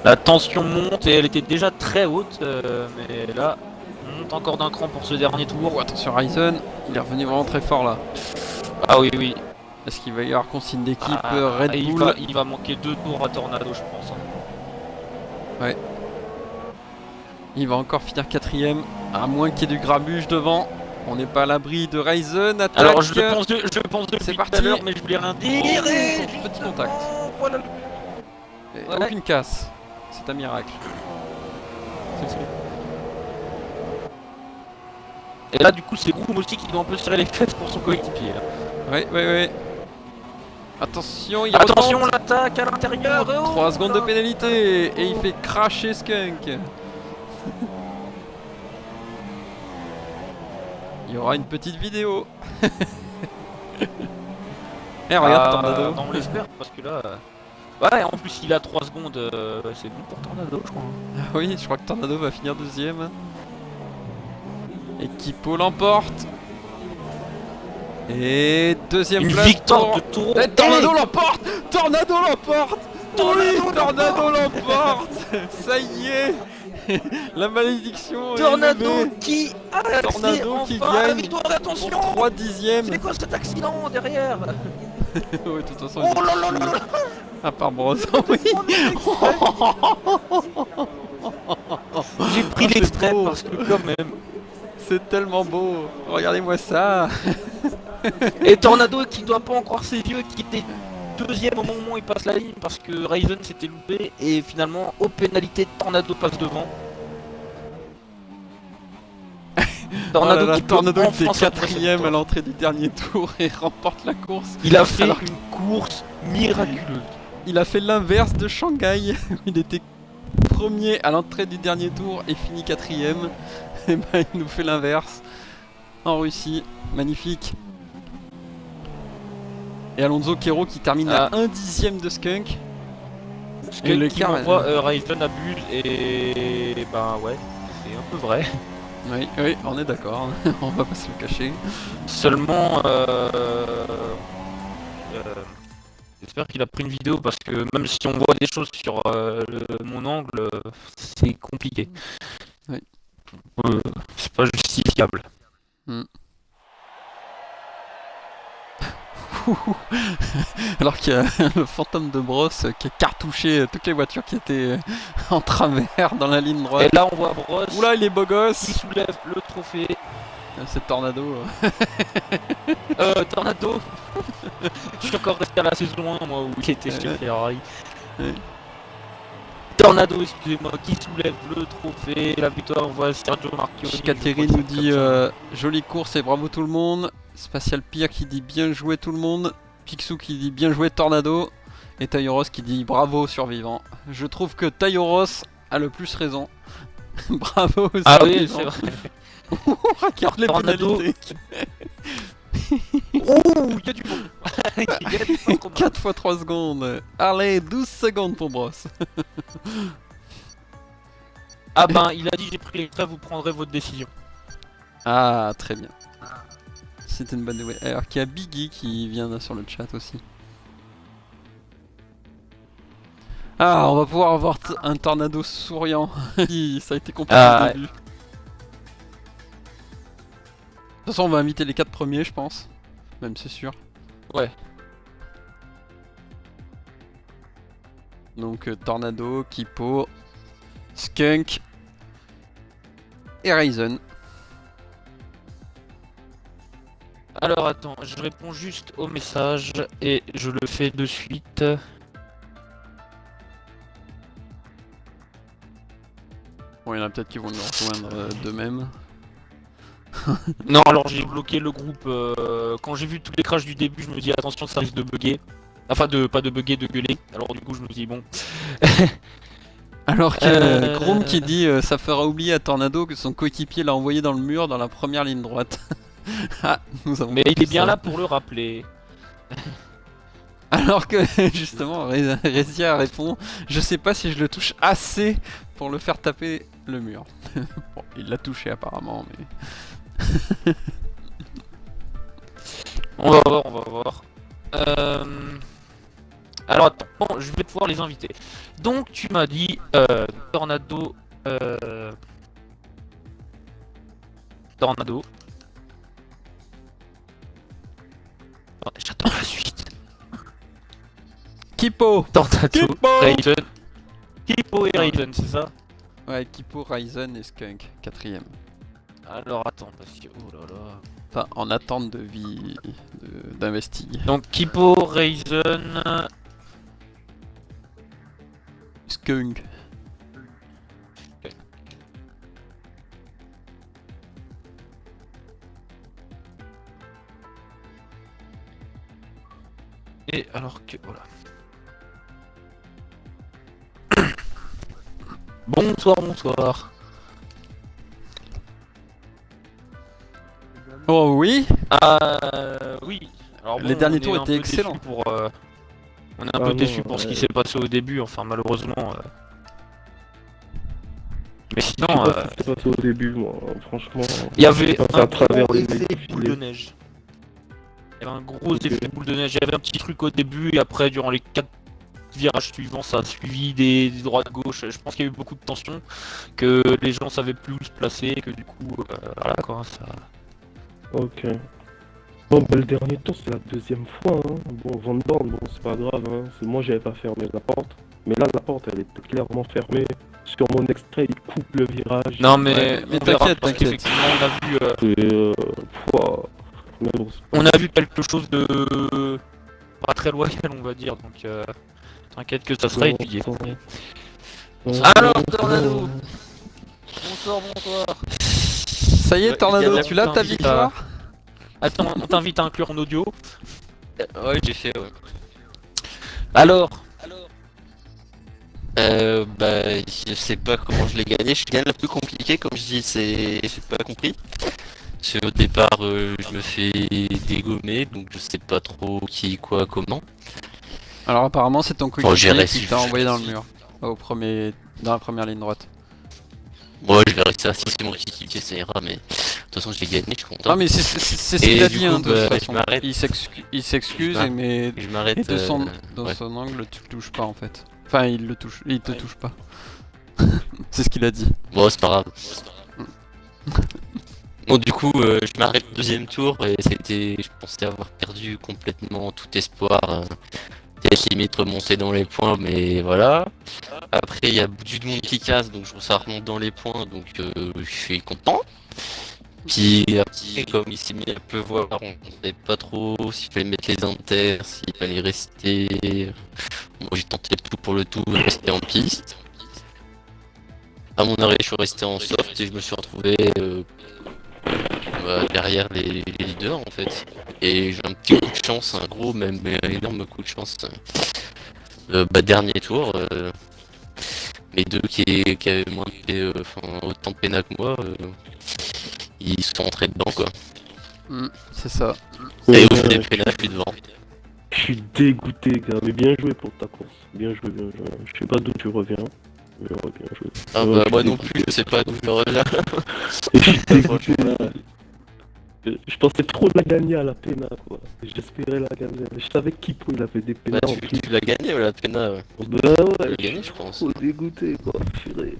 La tension monte et elle était déjà très haute, mais là, on monte encore d'un cran pour ce dernier tour. Oh, attention Ryzen, il est revenu vraiment très fort là. Ah oui, oui. Est-ce qu'il va y avoir consigne d'équipe Red Bull? Il va manquer 2 tours à Tornado, je pense. Hein. Ouais. Il va encore finir 4ème, à moins qu'il y ait du grabuge devant. On n'est pas à l'abri de Ryzen. Attaque. Alors je pense c'est parti. Tout à l'heure, mais je voulais rien dire. Petit contact. Voilà. Ouais. Aucune casse. C'est un miracle. Et là du coup c'est Groom aussi qui doit un peu serrer les fesses pour son coéquipier. Ouais. Attention, il Attention, l'attaque à l'intérieur. 3 secondes de pénalité et il fait cracher Skunk. Il y aura une petite vidéo. Et regarde Tornado. On l'espère parce que là... Ouais, en plus il a 3 secondes, c'est bon pour Tornado je crois. Oui, je crois que Tornado va finir 2ème. Et Kipo l'emporte. Et 2ème place. Victoire de Toro. Tornado l'emporte. Tornado l'emporte. Tornado l'emporte. Ça y est. La malédiction Tornado est qui Tornado qui enfin gagne. La victoire, attention. 3 dixièmes. C'est quoi cet accident derrière? Oui, de toute façon. Oh là là là là. À part Brosse, oui. J'ai pris l'extrait parce que quand même. C'est tellement beau. Regardez-moi ça. Et Tornado qui doit pas en croire ses yeux, qui était 2ème au moment où il passe la ligne parce que Ryzen s'était loupé et finalement aux pénalités Tornado passe devant. Tornado, Tornado qui fait 4ème à l'entrée du dernier tour et remporte la course. Il a fait une course miraculeuse. Il a fait l'inverse de Shanghai. Il était premier à l'entrée du dernier tour et finit 4ème. Et ben il nous fait l'inverse. En Russie, magnifique. Et Alonso Quero qui termine à 1/10 de Skunk. Et l'écart Ryzen abuse et bah ouais, c'est un peu vrai. Oui, on est d'accord, on va pas se le cacher. Seulement, j'espère qu'il a pris une vidéo parce que même si on voit des choses sur mon angle, c'est compliqué. Oui. C'est pas justifiable. Alors qu'il y a le fantôme de Brosse qui a cartouché toutes les voitures qui étaient en travers dans la ligne droite. Et là on voit Brosse. Oula, il est beau gosse. Il soulève le trophée. C'est Tornado. Tornado. Je suis encore resté à la saison 1 moi où il était chez Ferrari. Tornado, excusez-moi, qui soulève le trophée, la victoire, on voit Sergio Marchionne. Chicateri nous dit jolie course et bravo tout le monde. Spatial Pierre qui dit bien joué tout le monde. Picsou qui dit bien joué Tornado. Et Tayoros qui dit bravo survivant. Je trouve que Tayoros a le plus raison. Bravo survivant. Ah oui, c'est vrai. Regarde les pénalités. Oh, il y a du bon. 4 fois 3 secondes. Allez, 12 secondes pour Brosse. Ah ben, il a dit j'ai pris l'extrait, vous prendrez votre décision. Ah, très bien. C'était une bonne nouvelle. Alors qu'il y a Biggie qui vient sur le chat aussi. Ah, on va pouvoir avoir un Tornado souriant. Ça a été compliqué au début. De toute façon, on va inviter les 4 premiers, je pense. Même, c'est sûr. Ouais. Donc, Tornado, Kipo, Skunk et Ryzen. Alors, attends, je réponds juste au message et je le fais de suite. Bon, il y en a peut-être qui vont nous rejoindre d'eux-mêmes. Non, alors j'ai bloqué le groupe. Quand j'ai vu tous les crashs du début, je me dis attention, ça risque de bugger. Enfin, pas de bugger, de gueuler. Alors, du coup, je me dis bon. Alors que Chrome qui dit ça fera oublier à Tornado que son coéquipier l'a envoyé dans le mur dans la première ligne droite. Ah, nous avons. Mais il est bien là pour le rappeler. Alors que justement, Rezia répond je sais pas si je le touche assez pour le faire taper le mur. Bon, il l'a touché apparemment, mais. On va voir. Alors attends, bon, je vais pouvoir les inviter. Donc tu m'as dit Tornado. Tornado. J'attends la suite. Kipo, Tornado, Ryzen. Kipo et Ryzen, c'est ça? Ouais, Kipo, Ryzen et Skunk, 4ème. Alors attends, parce que. Oh là là. Enfin, en attente de vie d'investi. Donc Kipo, Ryzen. Skunk. Et alors que. Voilà. Bonsoir. Oh oui. Oui. Alors, bon, les derniers tours étaient excellents. On est un peu déçus pour ce qui s'est passé au début, enfin malheureusement. Mais sinon, ce qui s'est passé au début, moi, franchement. Il y avait un travers gros effet boule de neige. Il y avait un gros effet boule de neige. Il y avait un petit truc au début et après, durant les 4 virages suivants, ça a suivi des droites gauche. Je pense qu'il y a eu beaucoup de tension, que les gens savaient plus où se placer, et que du coup, voilà quoi, ça. Ok. Bon, bah, le dernier tour, c'est la deuxième fois. Hein. Bon, Van Dorn, bon, c'est pas grave. Hein. Moi, j'avais pas fermé la porte. Mais là, la porte, elle était clairement fermée. Sur mon extrait, il coupe le virage. Non, mais t'inquiète, parce qu'effectivement, on a vu. On a vu quelque chose de pas très loyal, on va dire. Donc, t'inquiète que ça sera étudié. Alors, Tornado. Bonsoir. Ça y est, Tornado, tu l'as ta victoire? Attends, on t'invite à inclure en audio. Ouais, j'ai fait. Alors. Bah, je sais pas comment je l'ai gagné. Je gagne la plus compliquée, comme je dis, j'ai pas compris. Parce qu'au départ, je me fais dégommer, donc je sais pas trop qui, quoi, comment. Alors apparemment c'est ton Bon, j'ai coéquipier qui réussi. t'a envoyé dans le mur. Dans la première ligne droite. Bon, je vais rester assis, c'est mon coéquipier, ça ira, mais de toute façon, je l'ai gagné, je suis content. Ah mais c'est ce Et qu'il a du dit coup, hein, de toute bah, je façon. m'arrête. Il s'excuse, Je mais Je m'arrête. et de son Ouais. angle, tu le touches pas en fait. Enfin, il te touche pas. C'est ce qu'il a dit. Bon, c'est pas grave. Bon, du coup, je m'arrête au deuxième tour et je pensais avoir perdu complètement tout espoir. Peut-être limite remonter dans les points, mais voilà. Après, il y a du monde qui casse, donc ça remonte dans les points, donc je suis content. Puis après, comme il s'est mis à pleuvoir, on ne savait pas trop s'il fallait mettre les inters, s'il fallait rester. Moi, j'ai tenté le tout pour le tout, rester en piste. À mon arrêt, je suis resté en soft et je me suis retrouvé derrière les leaders en fait. Et j'ai un petit coup de chance, un gros, même un énorme coup de chance. Dernier tour, les deux qui avaient moins autant de peine que moi, ils sont rentrés dedans quoi. C'est ça. Et au jeu des pénales, je suis devant. Je suis dégoûté, gars, mais bien joué pour ta course. Bien joué, bien joué. Je sais pas d'où tu reviens. Mais ouais, bien joué. Ah Ouais, bah je moi suis non dégoûté. plus, je sais pas d'où je reviens. Et je suis dégoûté. Franchement, Je pensais trop la gagner à la Pena, quoi. J'espérais la gagner. Je savais qu'Hippo, il avait des bah, pénals en plus. tu l'as gagné la pénal, ouais. Bah Tu ouais, l'as je gagné, suis je pense. trop dégoûté, quoi. Purée.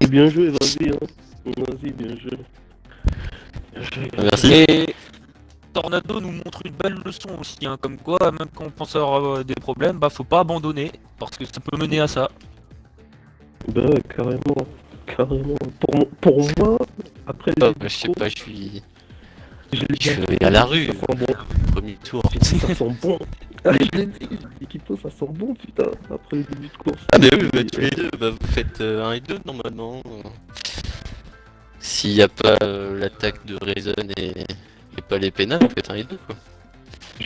Bien joué, vas-y, hein. Vas-y, bien joué. Merci. Et Tornado nous montre une belle leçon aussi, hein, comme quoi, même quand on pense avoir des problèmes, bah faut pas abandonner, parce que ça peut mener à ça. Bah ouais, carrément. Pour moi, après les Je sais pas, je suis je l'ai je gagné. vais à la rue. Ça sent bon. Premier tour. Ça sent bon. Ah, je l'ai dit, Hippo, ça sent bon, putain, après le début de course. Ah mais oui, bah, tous les deux, bah, vous faites 1 et 2 normalement. S'il n'y a pas l'attaque de Reason et pas les pénales, vous faites 1 et 2 quoi.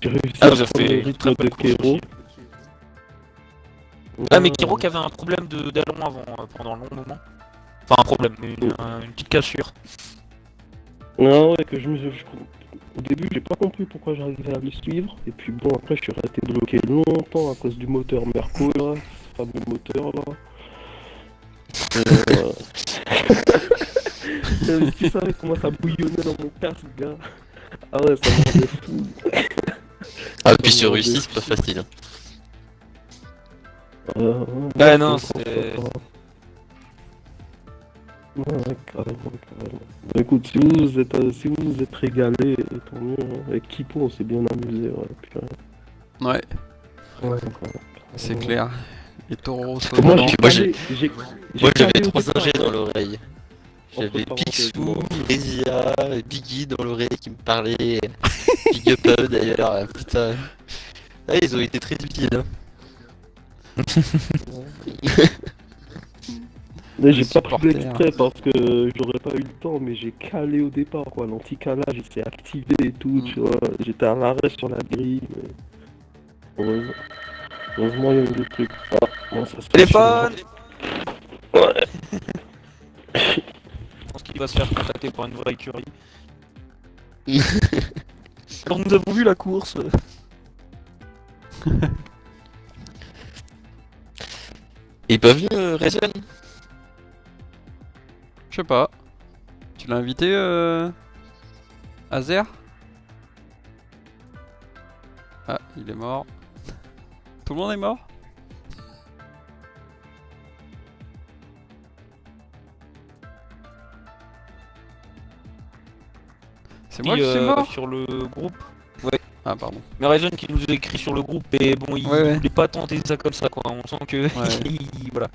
J'ai réussi Ah, à vous avez prendre fait le une rythme très bonne de course Kero. aussi. Ah mais Kiro qui avait un problème d'aileron avant, pendant un long moment. Enfin un problème, une petite cassure. Ah ouais, que au début, j'ai pas compris pourquoi j'arrivais à le suivre. Et puis bon, après, je suis resté bloqué longtemps à cause du moteur Merco, là. Ce fameux moteur, là. Si tu savais comment ça bouillonnait dans mon casque, gars. Ah ouais, ça me rendait fou. Ah puis sur Russie, c'est pas facile. Hein. Ouais, non, je comprends c'est- pas. Ouais, carrément. Bah, écoute, si vous vous êtes régalé, tant mieux. Hein. Avec Kipo, on s'est bien amusé, ouais. Puis, Ouais, ouais, c'est clair. Les taureaux sont Moi, dedans. Moi, j'ai j'avais calé au 3 départ, ingés dans hein. l'oreille. J'avais Entre parenthèses, Picsou, moi. Rezia, Biggie dans l'oreille qui me parlait. Big up à eux d'ailleurs, putain. Ah, ils ont été très utiles. Hein. Mais j'ai Les pas pris supporters. l'extrait parce que j'aurais pas eu le temps, mais j'ai calé au départ, quoi. L'anti-calage, il s'est activé et tout, tu vois. J'étais à l'arrêt sur la grille, mais... Heureusement, il y a eu des trucs. Ah, bon, ça se passe Téléphone. chez moi. Ouais. Je pense qu'il va se faire contacter par une vraie écurie. Alors nous avons vu la course. Il est pas venu, Reason? Je sais pas. Tu l'as invité, Azer? Ah, il est mort. Tout le monde est mort? C'est moi qui suis mort? Sur le groupe. Ah, pardon. Mais Raison qui nous a écrit sur le groupe et bon, il Ouais. voulait pas tenter ça comme ça quoi. On sent que Ouais. voilà.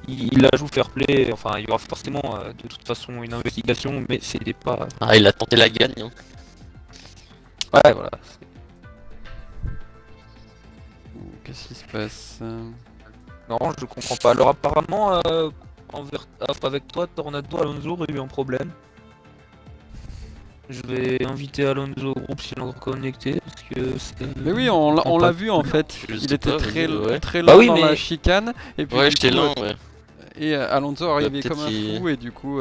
Il la joue fair play. Enfin, il y aura forcément de toute façon une investigation, mais c'était pas. Ah, il a tenté la gagne. Hein. Ouais, voilà. Qu'est-ce qui se passe? Non, je comprends pas. Alors apparemment, avec toi, Tornado Alonso aurait eu un problème. Je vais inviter Alonso au groupe s'il est encore connecté parce que c'est. Mais oui, on l'a vu en fait. Je Il sais était pas, très, ouais. très Bah lent oui, dans mais- la chicane. Et puis, Ouais, du j'étais coup, lent, ouais. Et Alonso arrivait peut-être comme un qu'il- fou et du coup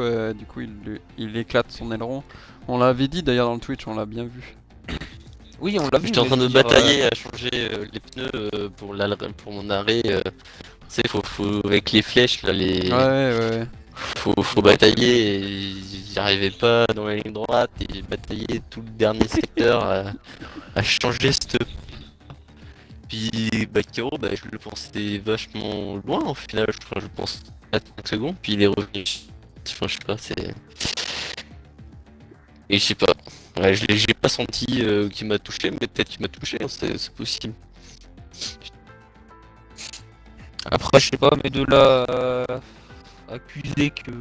il éclate son aileron. On l'avait dit d'ailleurs dans le Twitch, on l'a bien vu. Oui, on l'a vu. J'étais en mais train je de veux dire, batailler à changer les pneus pour mon arrêt. Tu sais, faut avec les flèches là, Ouais. faut batailler. Et j'y arrivais pas dans la ligne droite et j'ai bataillé tout le dernier secteur à changer cette. Puis Bakero, je le pensais vachement loin au final. Je pense à 5 secondes. Puis il est revenu. Enfin, je sais pas, c'est. Et je sais pas. Ouais, j'ai pas senti qu'il m'a touché, mais peut-être qu'il m'a touché, hein, c'est possible. Après, je sais pas, mais de là à accuser que.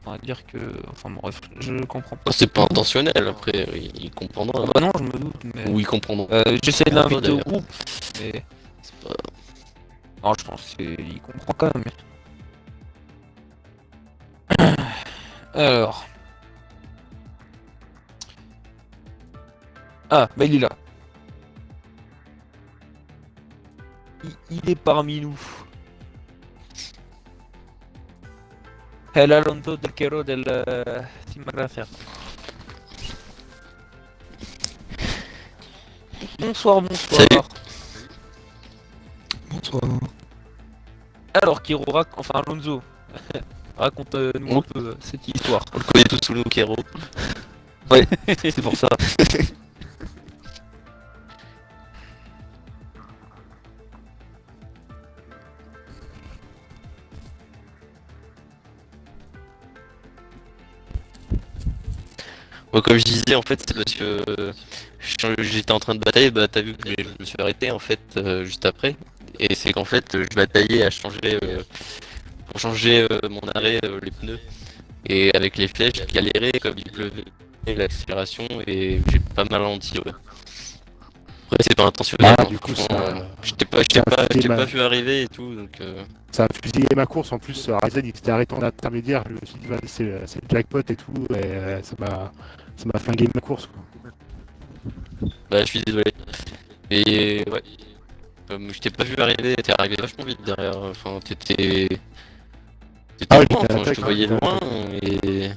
Enfin, à dire que. Enfin, bref, je comprends pas. C'est pas intentionnel, après, il comprendra. Bah non, je me doute, mais. Ou ils comprendront. J'essaie de l'inviter au D'ailleurs. groupe, mais. C'est pas... Non, je pense qu'il comprend quand même. Alors. Ah, bah il est là. Il est parmi nous. El Alonso del Quero del Team Gracia. Bonsoir, bonsoir. Salut. Bonsoir. Alors, Kiro, enfin Alonso, raconte-nous un peu cette histoire. On le connaît tous sous le nom Kero. Ouais, c'est pour ça. Bon, comme je disais, en fait, c'est parce que j'étais en train de batailler, t'as vu que je me suis arrêté en fait juste après. Et c'est qu'en fait, je bataillais à changer pour changer mon arrêt, les pneus. Et avec les flèches, je galérais comme il pleuvait, l'accélération, et j'ai pas mal ralenti, ouais. Après, c'est pas intentionnel, Ah, hein, du coup, franchement, ça- je t'ai pas, ça a fait pas mal. vu arriver et tout, donc Ça a fusillé ma course en plus. Ryzen il s'était arrêté en intermédiaire. Je me suis dit, vas-y, c'est le jackpot et tout. Et ça m'a flingué ma course. Quoi. bah je suis désolé. Et ouais, comme je t'ai pas vu arriver, t'es arrivé vachement vite derrière, enfin t'étais Ah ouais, loin, j'étais à enfin, je l'attaque, te hein, voyais j'étais à loin, et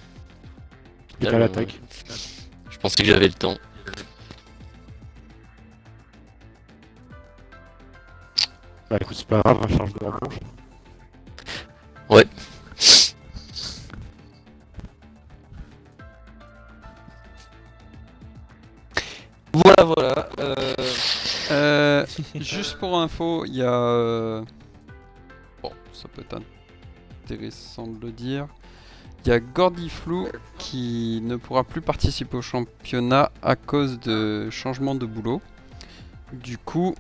J'étais à l'attaque. je pensais que j'avais le temps. Bah écoute, c'est pas grave, on change de revanche. Ouais. Voilà, voilà. Juste pour info, il y a... Bon, ça peut être intéressant de le dire. Il y a Gordiflou qui ne pourra plus participer au championnat à cause de changement de boulot. Du coup,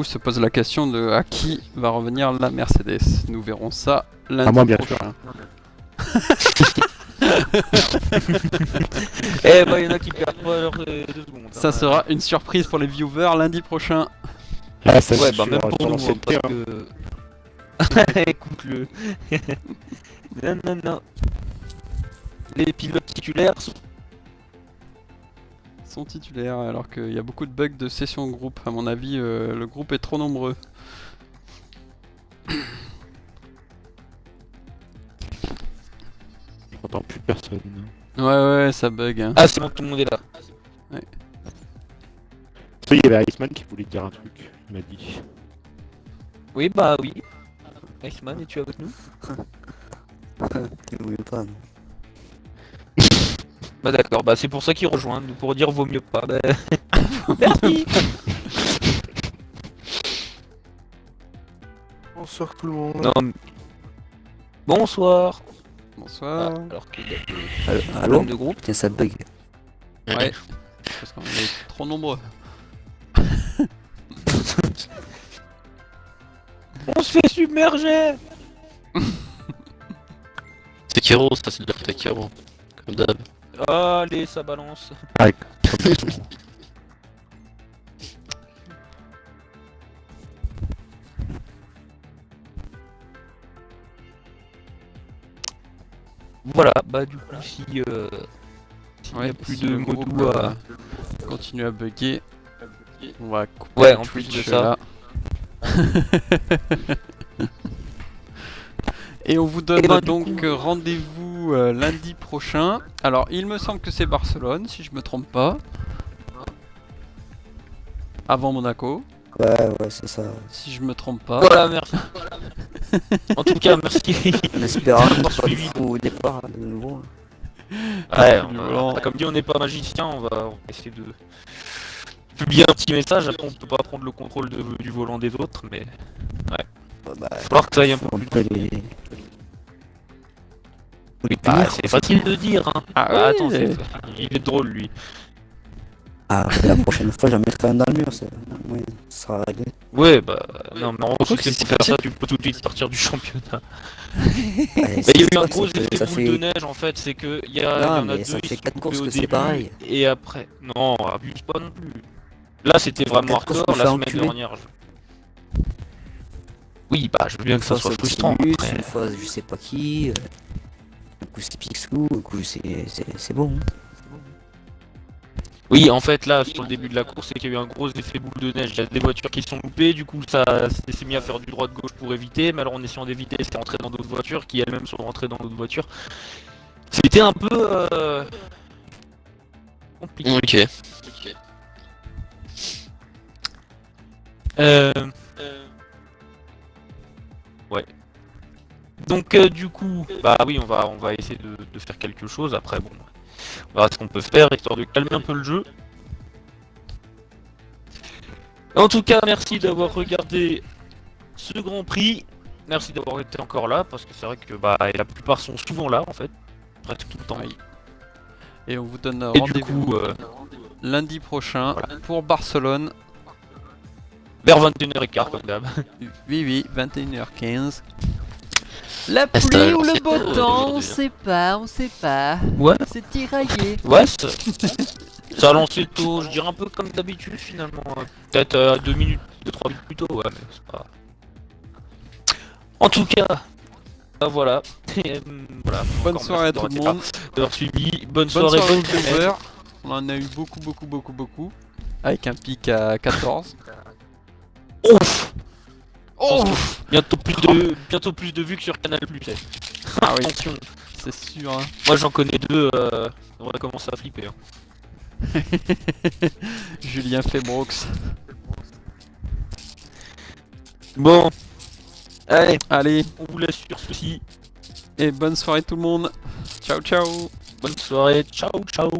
se pose la question de à qui va revenir la Mercedes. Nous verrons ça lundi À moi, bien sûr. prochain. Eh bah, il y en a qui perdent pas leurs 2 secondes. Ça sera une surprise pour les viewers lundi prochain. Ah, ça, Ouais, c'est bah, sur- même sur pour nous, l'ancienneté, parce hein. que. Écoute-le. Non. Les pilotes titulaires Sont titulaires alors qu'il y a beaucoup de bugs de session de groupe. À mon avis, le groupe est trop nombreux. J'entends plus personne. Ouais, ça bug. Hein. Ah, c'est bon, tout le monde est là. Tu sais, il y avait Iceman qui voulait te dire un truc. Il m'a dit. Oui, bah oui. Iceman, es-tu avec nous? Il voulait pas, non. Bah d'accord, bah c'est pour ça qu'ils rejoignent, pour dire vaut mieux pas. Bah... Merci. Bonsoir tout le monde. Non, bonsoir. Bonsoir. Ah, alors qu'il y a Allô, des allô problèmes de groupe. Tiens, ça bug. Ouais. Parce qu'on est trop nombreux. On se fait submerger. C'est Kero, ça c'est de la faute à Kero, comme d'hab. Allez, ça balance. Ah, Voilà, bah du coup si s'il n'y Ouais, a plus si de le mots groupe, doux à... continue à bugger. On va couper Ouais, le en plus Twitch de ça. là. Et on vous donne Et ben, du donc coup- rendez-vous lundi prochain. Alors, il me semble que c'est Barcelone, si je me trompe pas. Avant Monaco, Ouais, c'est ça. si je me trompe pas. Voilà, merci. En tout cas, merci. On espère avoir D'avoir pas du suivi. coup au départ, de nouveau. Ouais, Du volant. comme dit, on n'est pas magicien, on va essayer de publier un petit message. Après, on peut pas prendre le contrôle du volant des autres, mais Bah, il va falloir que ça aille un peu on plus peut vite. les Bah, punir. c'est facile de dire, hein. Ah Bah, oui, attends, il est drôle, lui. Ah, la prochaine fois, j'en mettrai un dans le mur, ouais, ça sera réglé. Ouais, bah, non, mais en gros, Quoique si c'est c'est pour faire facile. ça, tu peux tout de suite sortir du championnat. Ouais, Bah, il y a eu un ça gros fait- effet ça boule fait- de neige, en fait, c'est que il y Non, en a mais deux, ça ils fait sont 4 courses coupés au que c'est début, pareil. et après... Non, abuse pas non plus. Là, c'était vraiment Quatre courses, hardcore, on la fait semaine enculer. dernière. Oui, bah, je veux bien Une que ça fois soit c'est frustrant, Optimus, après. une fois je sais pas qui, un coup c'est Picsou, un coup c'est bon. hein. Oui, en fait, là, sur le début de la course, c'est qu'il y a eu un gros effet boule de neige. Il y a des voitures qui sont loupées, du coup, ça s'est mis à faire du droit-gauche pour éviter. Mais alors, en essayant d'éviter, c'est rentré dans d'autres voitures qui elles-mêmes sont rentrées dans d'autres voitures. C'était un peu compliqué. Ok. Euh... Ouais. Donc, du coup, bah oui, on va essayer de faire quelque chose. Après, bon, on verra ce qu'on peut faire, histoire de calmer un peu le jeu. En tout cas, merci d'avoir regardé ce Grand Prix. Merci d'avoir été encore là, parce que c'est vrai que bah, la plupart sont souvent là, en fait. Presque tout le temps. Oui. Et on vous donne Et du rendez-vous coup, lundi prochain voilà. pour Barcelone. vers 21h15, comme d'hab. Oui, 21h15. La Reste pluie à ou le l'ancienne beau heure, temps, on aujourd'hui. sait pas, on sait pas. Ouais, C'est tiraillé. ouais, ça a lancé tôt, je dirais un peu comme d'habitude finalement. Peut-être 2 minutes, 2-3 minutes plus tôt, ouais, mais c'est pas... En tout cas, bah voilà. Et, voilà. Bonne Encore soirée à merci tout le monde. d'avoir suivi. Bonne Bonne soirée, soirée aux bonne semaine. viewers. On en a eu beaucoup. Avec un pic à 14. Ouf. Oh Bientôt plus de vues que sur Canal+. Ah oui, Attention. c'est sûr. Hein. Moi j'en connais deux, on va commencer à flipper. Hein. Julien Febrox. Bon, allez, Allez, on vous laisse sur ceci. et bonne soirée tout le monde. Ciao. Bonne soirée, ciao ciao.